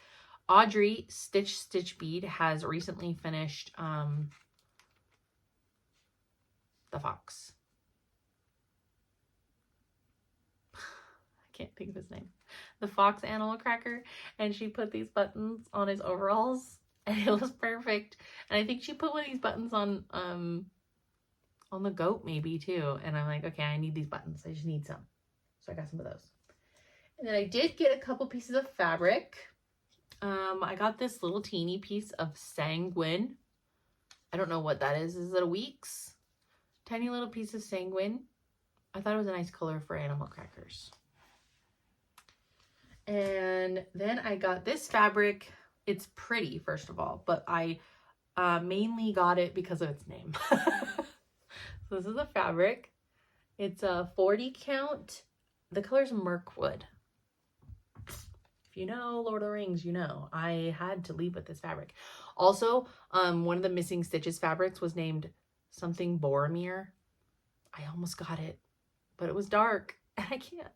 Audrey Stitch Bead has recently finished the fox. I can't think of his name. The fox animal cracker, and she put these buttons on his overalls, and it was perfect. And I think she put one of these buttons on the goat maybe too. And I'm like, okay, I need these buttons. I just need some. So I got some of those. And then I did get a couple pieces of fabric. I got this little teeny piece of Sanguine. I don't know what that is. Is it a Weeks? Tiny little piece of Sanguine. I thought it was a nice color for animal crackers. And then I got this fabric. It's pretty, first of all, but I mainly got it because of its name. So this is the fabric. It's a 40 count. The color's Mirkwood. If you know Lord of the Rings, you know. I had to leave with this fabric. Also, one of the missing stitches fabrics was named something Boromir. I almost got it, but it was dark and I can't.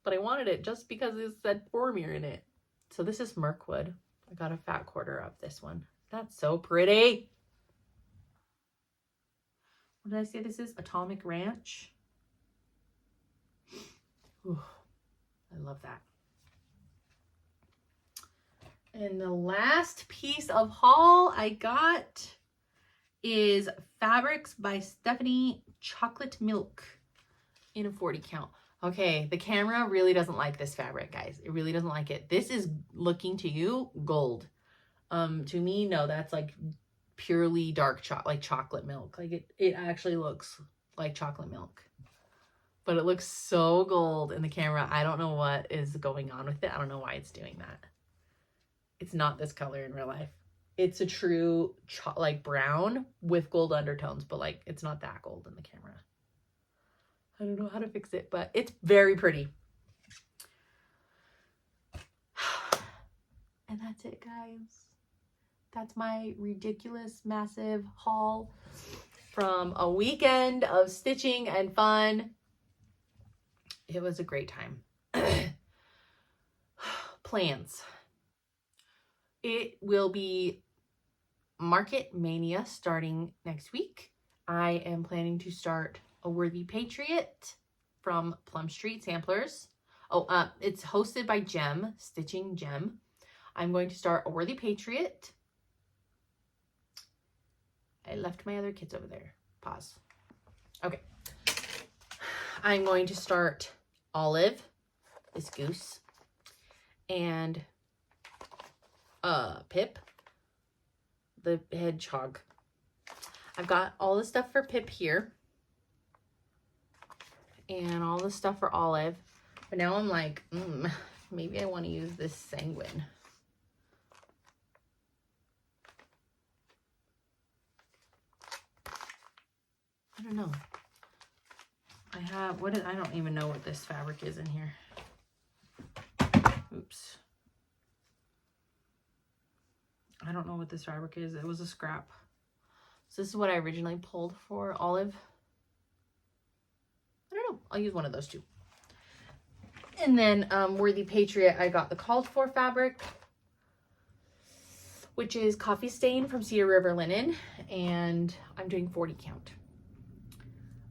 But I wanted it just because it said Boromir in it. So this is Mirkwood. I got a fat quarter of this one. That's so pretty. What did I say this is? Atomic Ranch. Ooh, I love that. And the last piece of haul I got is Fabrics by Stephanie Chocolate Milk in a 40 count. Okay, the camera really doesn't like this fabric, guys. It really doesn't like it. This is looking to you gold. To me, no, that's like purely dark like chocolate milk. Like it actually looks like chocolate milk. But it looks so gold in the camera. I don't know what is going on with it. I don't know why it's doing that. It's not this color in real life. It's a true like brown with gold undertones, but like it's not that gold in the camera. I don't know how to fix it, but it's very pretty. And that's it, guys. That's my ridiculous, massive haul from a weekend of stitching and fun. It was a great time. Plans. It will be Market Mania starting next week. I am planning to start A Worthy Patriot from Plum Street Samplers. Oh, it's hosted by Gem, Stitching Gem. I'm going to start A Worthy Patriot. I left my other kids over there. Pause. Okay. I'm going to start Olive, this goose, and Pip, the hedgehog. I've got all the stuff for Pip here and all the stuff for Olive, but now I'm like, maybe I want to use this Sanguine. I don't know. I don't even know what this fabric is in here. Oops. I don't know what this fabric is. It was a scrap. So this is what I originally pulled for Olive. I don't know. I'll use one of those two. And then Worthy Patriot, I got the called for fabric, which is Coffee Stain from Cedar River Linen. And I'm doing 40 count.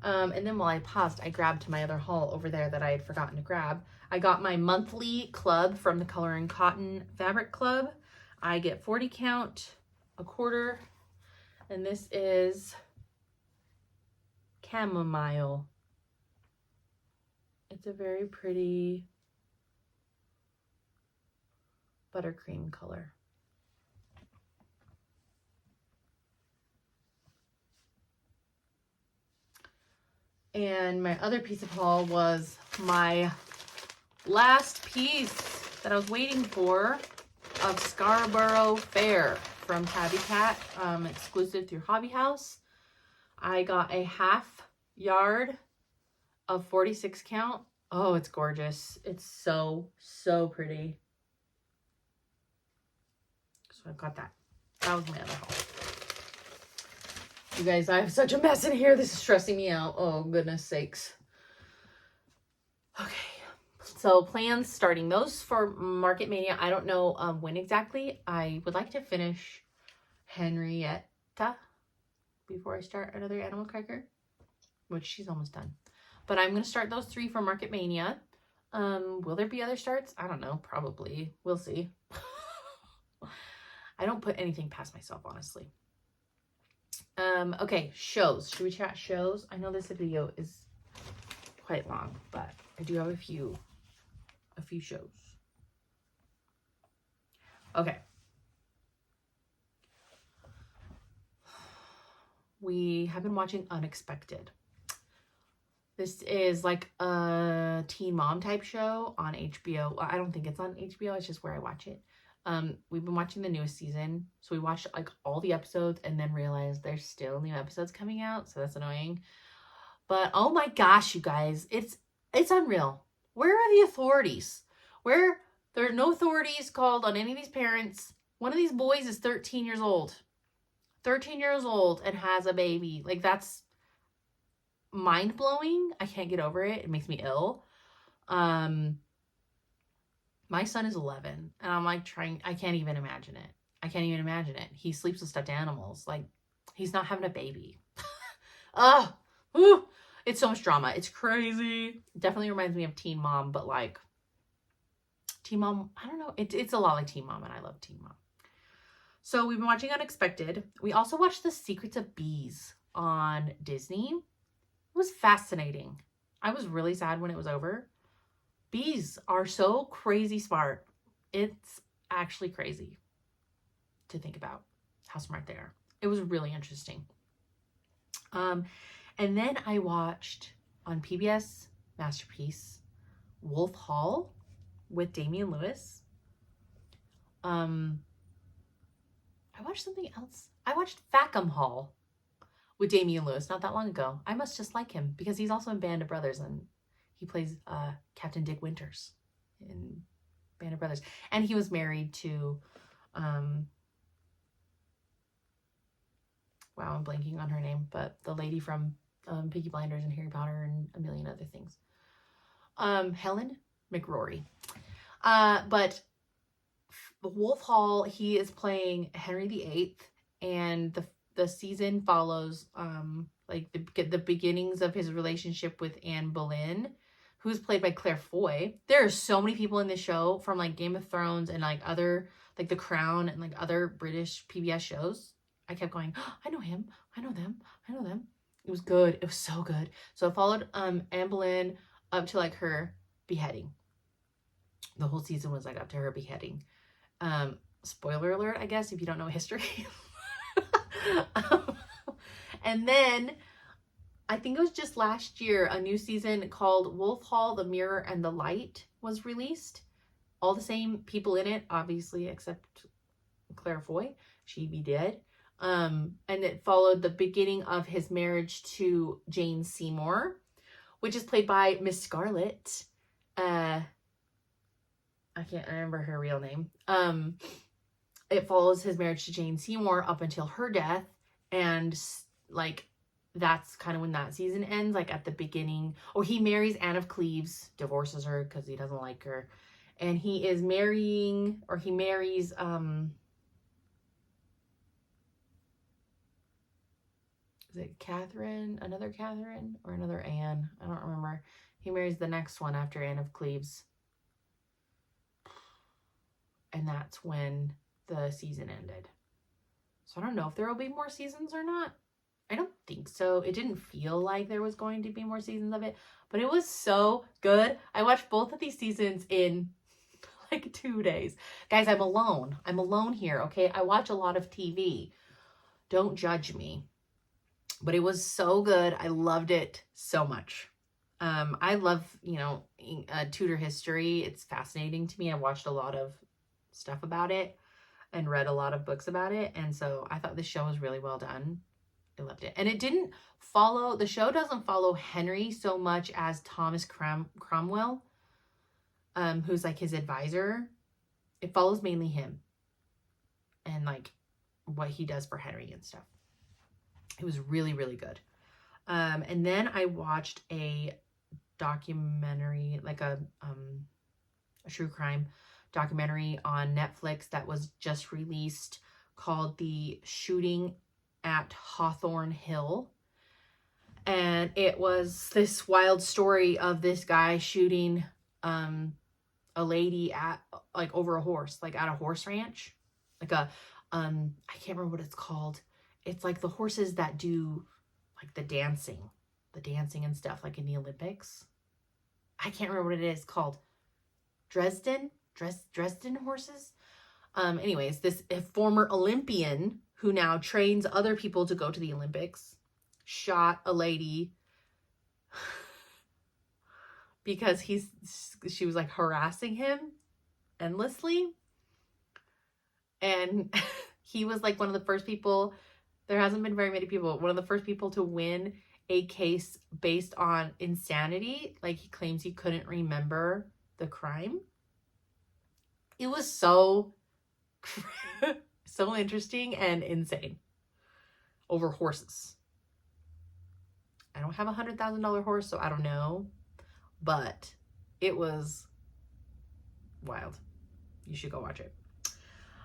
And then while I paused, I grabbed my other haul over there that I had forgotten to grab. I got my monthly club from the Color and Cotton Fabric Club. I get 40 count, a quarter, and this is chamomile. It's a very pretty buttercream color. And my other piece of haul was my last piece that I was waiting for of Scarborough Fair from Tabby Cat, exclusive through Hobby House. I got a half yard of 46 count. Oh, it's gorgeous. It's so, so pretty. So I've got that. That was my other haul. You guys, I have such a mess in here. This is stressing me out. Oh, goodness sakes. Okay. So plans starting those for Market Mania. I don't know when exactly. I would like to finish Henrietta before I start another Animal Cracker, which she's almost done. But I'm going to start those 3 for Market Mania. Will there be other starts? I don't know. Probably. We'll see. I don't put anything past myself, honestly. Okay, shows. Should we chat shows? I know this video is quite long, but I do have a few shows. Okay. We have been watching Unexpected. This is like a teen mom type show on HBO. I don't think it's on HBO. It's just where I watch it. We've been watching the newest season. So we watched like all the episodes and then realized there's still new episodes coming out. So that's annoying. But oh my gosh, you guys, it's unreal. Where are the authorities? There are no authorities called on any of these parents. One of these boys is 13 years old. 13 years old and has a baby. Like, that's mind-blowing. I can't get over it. It makes me ill. My son is 11 and I'm like I can't even imagine it. I can't even imagine it. He sleeps with stuffed animals. Like, he's not having a baby. Oh, ooh, it's so much drama. It's crazy. Definitely reminds me of Teen Mom, but like Teen Mom, I don't know. It's a lot like Teen Mom, and I love Teen Mom. So we've been watching Unexpected. We also watched The Secrets of Bees on Disney. It was fascinating. I was really sad when it was over. Bees are so crazy smart. It's actually crazy to think about how smart they are. It was really interesting. And then I watched on PBS Masterpiece Wolf Hall with Damian Lewis. I watched something else. I watched Fackham Hall with Damian Lewis not that long ago. I must just like him because he's also in Band of Brothers and he plays Captain Dick Winters in Band of Brothers. And he was married to, wow, I'm blanking on her name, but the lady from Peaky Blinders and Harry Potter and a million other things. Helen McRory. But Wolf Hall, he is playing Henry VIII, and the season follows like the beginnings of his relationship with Anne Boleyn, who's played by Claire Foy. There are so many people in this show from like Game of Thrones and like other, like The Crown and like other British PBS shows. I kept going, oh, I know him, I know them, I know them. It was good. It was so good. So it followed Anne Boleyn up to like her beheading. The whole season was like up to her beheading. Spoiler alert, I guess, if you don't know history. And then I think it was just last year, a new season called Wolf Hall, The Mirror and the Light was released. All the same people in it, obviously, except Claire Foy. She'd be dead. And it followed the beginning of his marriage to Jane Seymour, which is played by Miss Scarlett. I can't remember her real name. It follows his marriage to Jane Seymour up until her death. And like, that's kind of when that season ends, like at the beginning. Or he marries Anne of Cleves, divorces her because he doesn't like her. And he is marrying, or he marries, is it Catherine? Another Catherine? Or another Anne? I don't remember. He marries the next one after Anne of Cleves. And that's when the season ended. So I don't know if there will be more seasons or not. I don't think so. It didn't feel like there was going to be more seasons of it, but it was so good. I watched both of these seasons in like 2 days. Guys, I'm alone. I'm alone here, okay? I watch a lot of TV. Don't judge me. But it was so good. I loved it so much. I love, Tudor history. It's fascinating to me. I watched a lot of stuff about it and read a lot of books about it. And so I thought this show was really well done. I loved it. And it didn't follow, the show doesn't follow Henry so much as Thomas Cromwell, who's like his advisor. It follows mainly him and like what he does for Henry and stuff. It was really, really good. And then I watched a documentary, like a true crime documentary on Netflix that was just released called The Shooting at Hawthorne Hill. And it was this wild story of this guy shooting a lady at like over a horse, like at a horse ranch, like a I can't remember what it's called. It's like the horses that do like the dancing and stuff, like in the Olympics. I can't remember what it is called. Dresden horses. Anyways, this former Olympian who now trains other people to go to the Olympics shot a lady because she was like harassing him endlessly. And he was like one of the first people, there hasn't been very many people, one of the first people to win a case based on insanity. Like he claims he couldn't remember the crime. It was so interesting and insane over horses. I don't have a $100,000 horse, so I don't know, but it was wild. You should go watch it.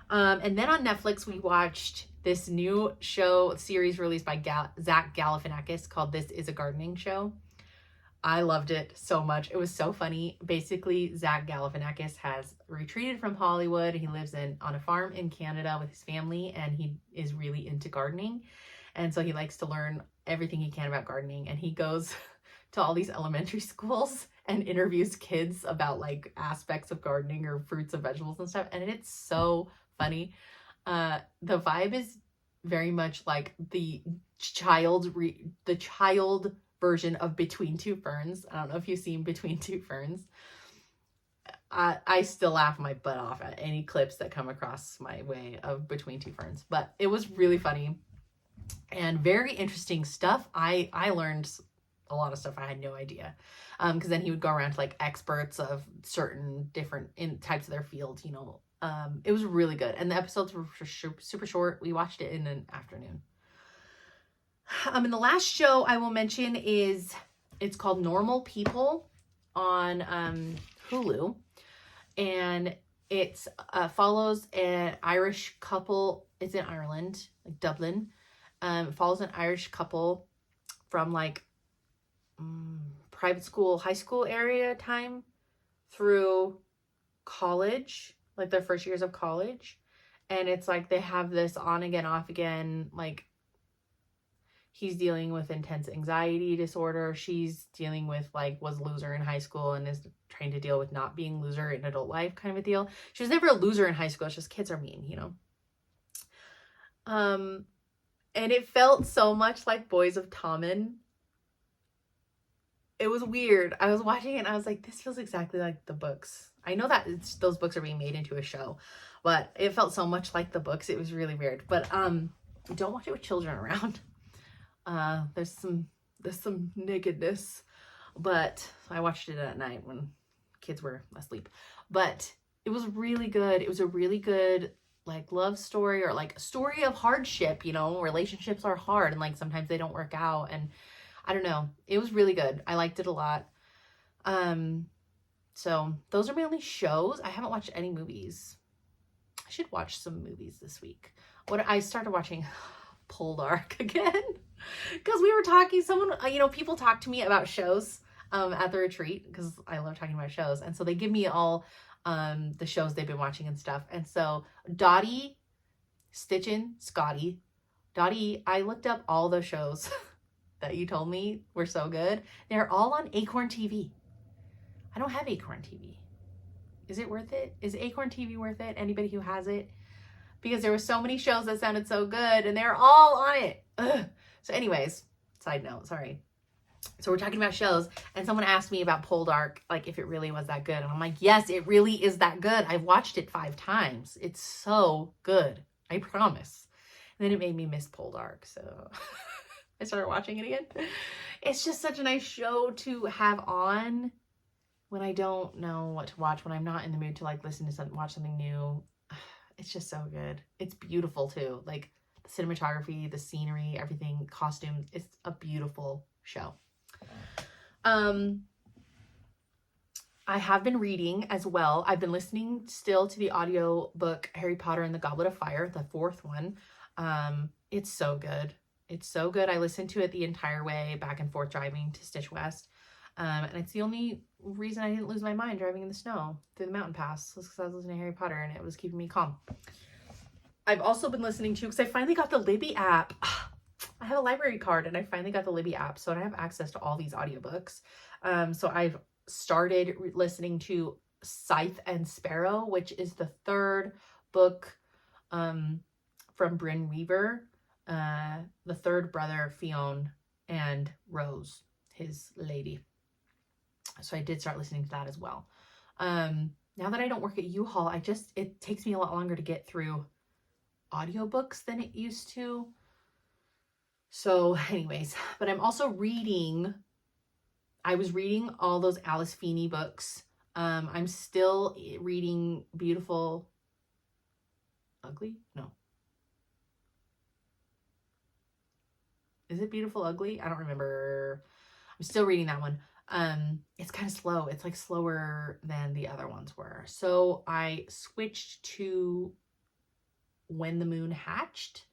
And then on Netflix, we watched this new series released by Zach Galifianakis called This Is a Gardening Show. I loved it so much. It was so funny. Basically, Zach Galifianakis has retreated from Hollywood. He lives on a farm in Canada with his family, and he is really into gardening. And so he likes to learn everything he can about gardening. And he goes to all these elementary schools and interviews kids about like aspects of gardening or fruits and vegetables and stuff. And it's so funny. The vibe is very much like the child version of Between Two Ferns. I don't know if you've seen Between Two Ferns. I still laugh my butt off at any clips that come across my way of Between Two Ferns, but it was really funny and very interesting stuff. I learned a lot of stuff I had no idea, because then he would go around to like experts of certain different types of their field. It was really good, and the episodes were super short. We watched it in an afternoon. And the last show I will mention it's called Normal People on Hulu, and it follows an Irish couple. It's in Ireland, like Dublin. It follows an Irish couple from like private school, high school area time through college, like their first years of college. And it's like they have this on again, off again, like he's dealing with intense anxiety disorder. She's dealing with like was loser in high school and is trying to deal with not being loser in adult life kind of a deal. She was never a loser in high school. It's just kids are mean, And it felt so much like Boys of Tommen. It was weird. I was watching it and I was like, this feels exactly like the books. I know that those books are being made into a show, but it felt so much like the books. It was really weird. But don't watch it with children around. There's some nakedness, but I watched it at night when kids were asleep. But it was really good. It was a really good like love story or like a story of hardship, you know, relationships are hard and like sometimes they don't work out. And I don't know, it was really good. I liked it a lot. So those are my only shows. I haven't watched any movies. I should watch some movies this week. I started watching Poldark again because we were talking, someone, you know, people talk to me about shows at the retreat because I love talking about shows. And so they give me all the shows they've been watching and stuff. And so Dottie, Stitchin', Scotty, Dottie, I looked up all those shows that you told me were so good. They're all on Acorn TV. I don't have Acorn TV. Is it worth it? Is Acorn TV worth it? Anybody who has it? Because there were so many shows that sounded so good and they're all on it. Ugh. So anyways, side note, sorry. So we're talking about shows and someone asked me about Poldark, like if it really was that good. And I'm like, yes, it really is that good. I've watched it 5 times. It's so good. I promise. And then it made me miss Poldark. So I started watching it again. It's just such a nice show to have on when I don't know what to watch, when I'm not in the mood to like listen to something, watch something new. It's just so good. It's beautiful too. Like the cinematography, the scenery, everything, costumes. It's a beautiful show. I have been reading as well. I've been listening still to the audio book Harry Potter and the Goblet of Fire, the 4th one. It's so good. It's so good. I listened to it the entire way back and forth driving to Stitch West. And it's the only reason I didn't lose my mind driving in the snow through the mountain pass was because I was listening to Harry Potter and it was keeping me calm. I've also been listening to, because I finally got the Libby app. I have a library card and I finally got the Libby app, so I have access to all these audiobooks. So I've started listening to Scythe and Sparrow, which is the 3rd book from Bryn Weaver, the 3rd brother, Fionn, and Rose, his lady. So I did start listening to that as well. Now that I don't work at U-Haul, it takes me a lot longer to get through audiobooks than it used to. So anyways, but I'm also reading, I was reading all those Alice Feeney books. I'm still reading Beautiful Ugly? No. Is it Beautiful Ugly? I don't remember. I'm still reading that one. It's kind of slow. It's like slower than the other ones were. So I switched to When the Moon Hatched.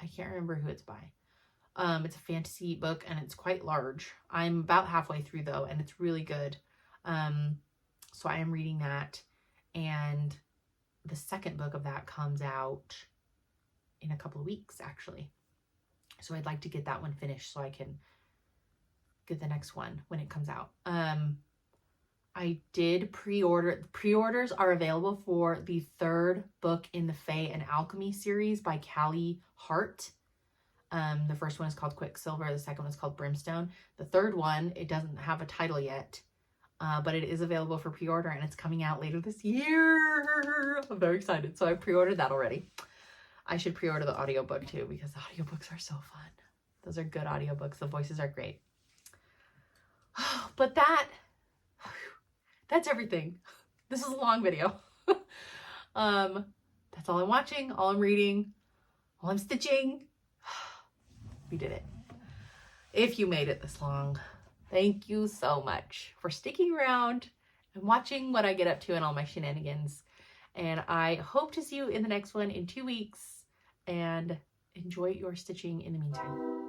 I can't remember who it's by. It's a fantasy book and it's quite large. I'm about halfway through though, and it's really good. So I am reading that, and the 2nd book of that comes out in a couple of weeks actually. So I'd like to get that one finished so I can get the next one when it comes out. I did pre-order. Pre-orders are available for the 3rd book in the Fae and Alchemy series by Callie Hart. The first one is called Quicksilver. The second one is called Brimstone. The 3rd one, it doesn't have a title yet, but it is available for pre-order and it's coming out later this year. I'm very excited. So I pre-ordered that already. I should pre-order the audiobook too because the audiobooks are so fun. Those are good audiobooks. The voices are great. But that's everything. This is a long video. That's all I'm watching, all I'm reading, all I'm stitching. We did it. If you made it this long, thank you so much for sticking around and watching what I get up to and all my shenanigans. And I hope to see you in the next one in 2 weeks, and enjoy your stitching in the meantime.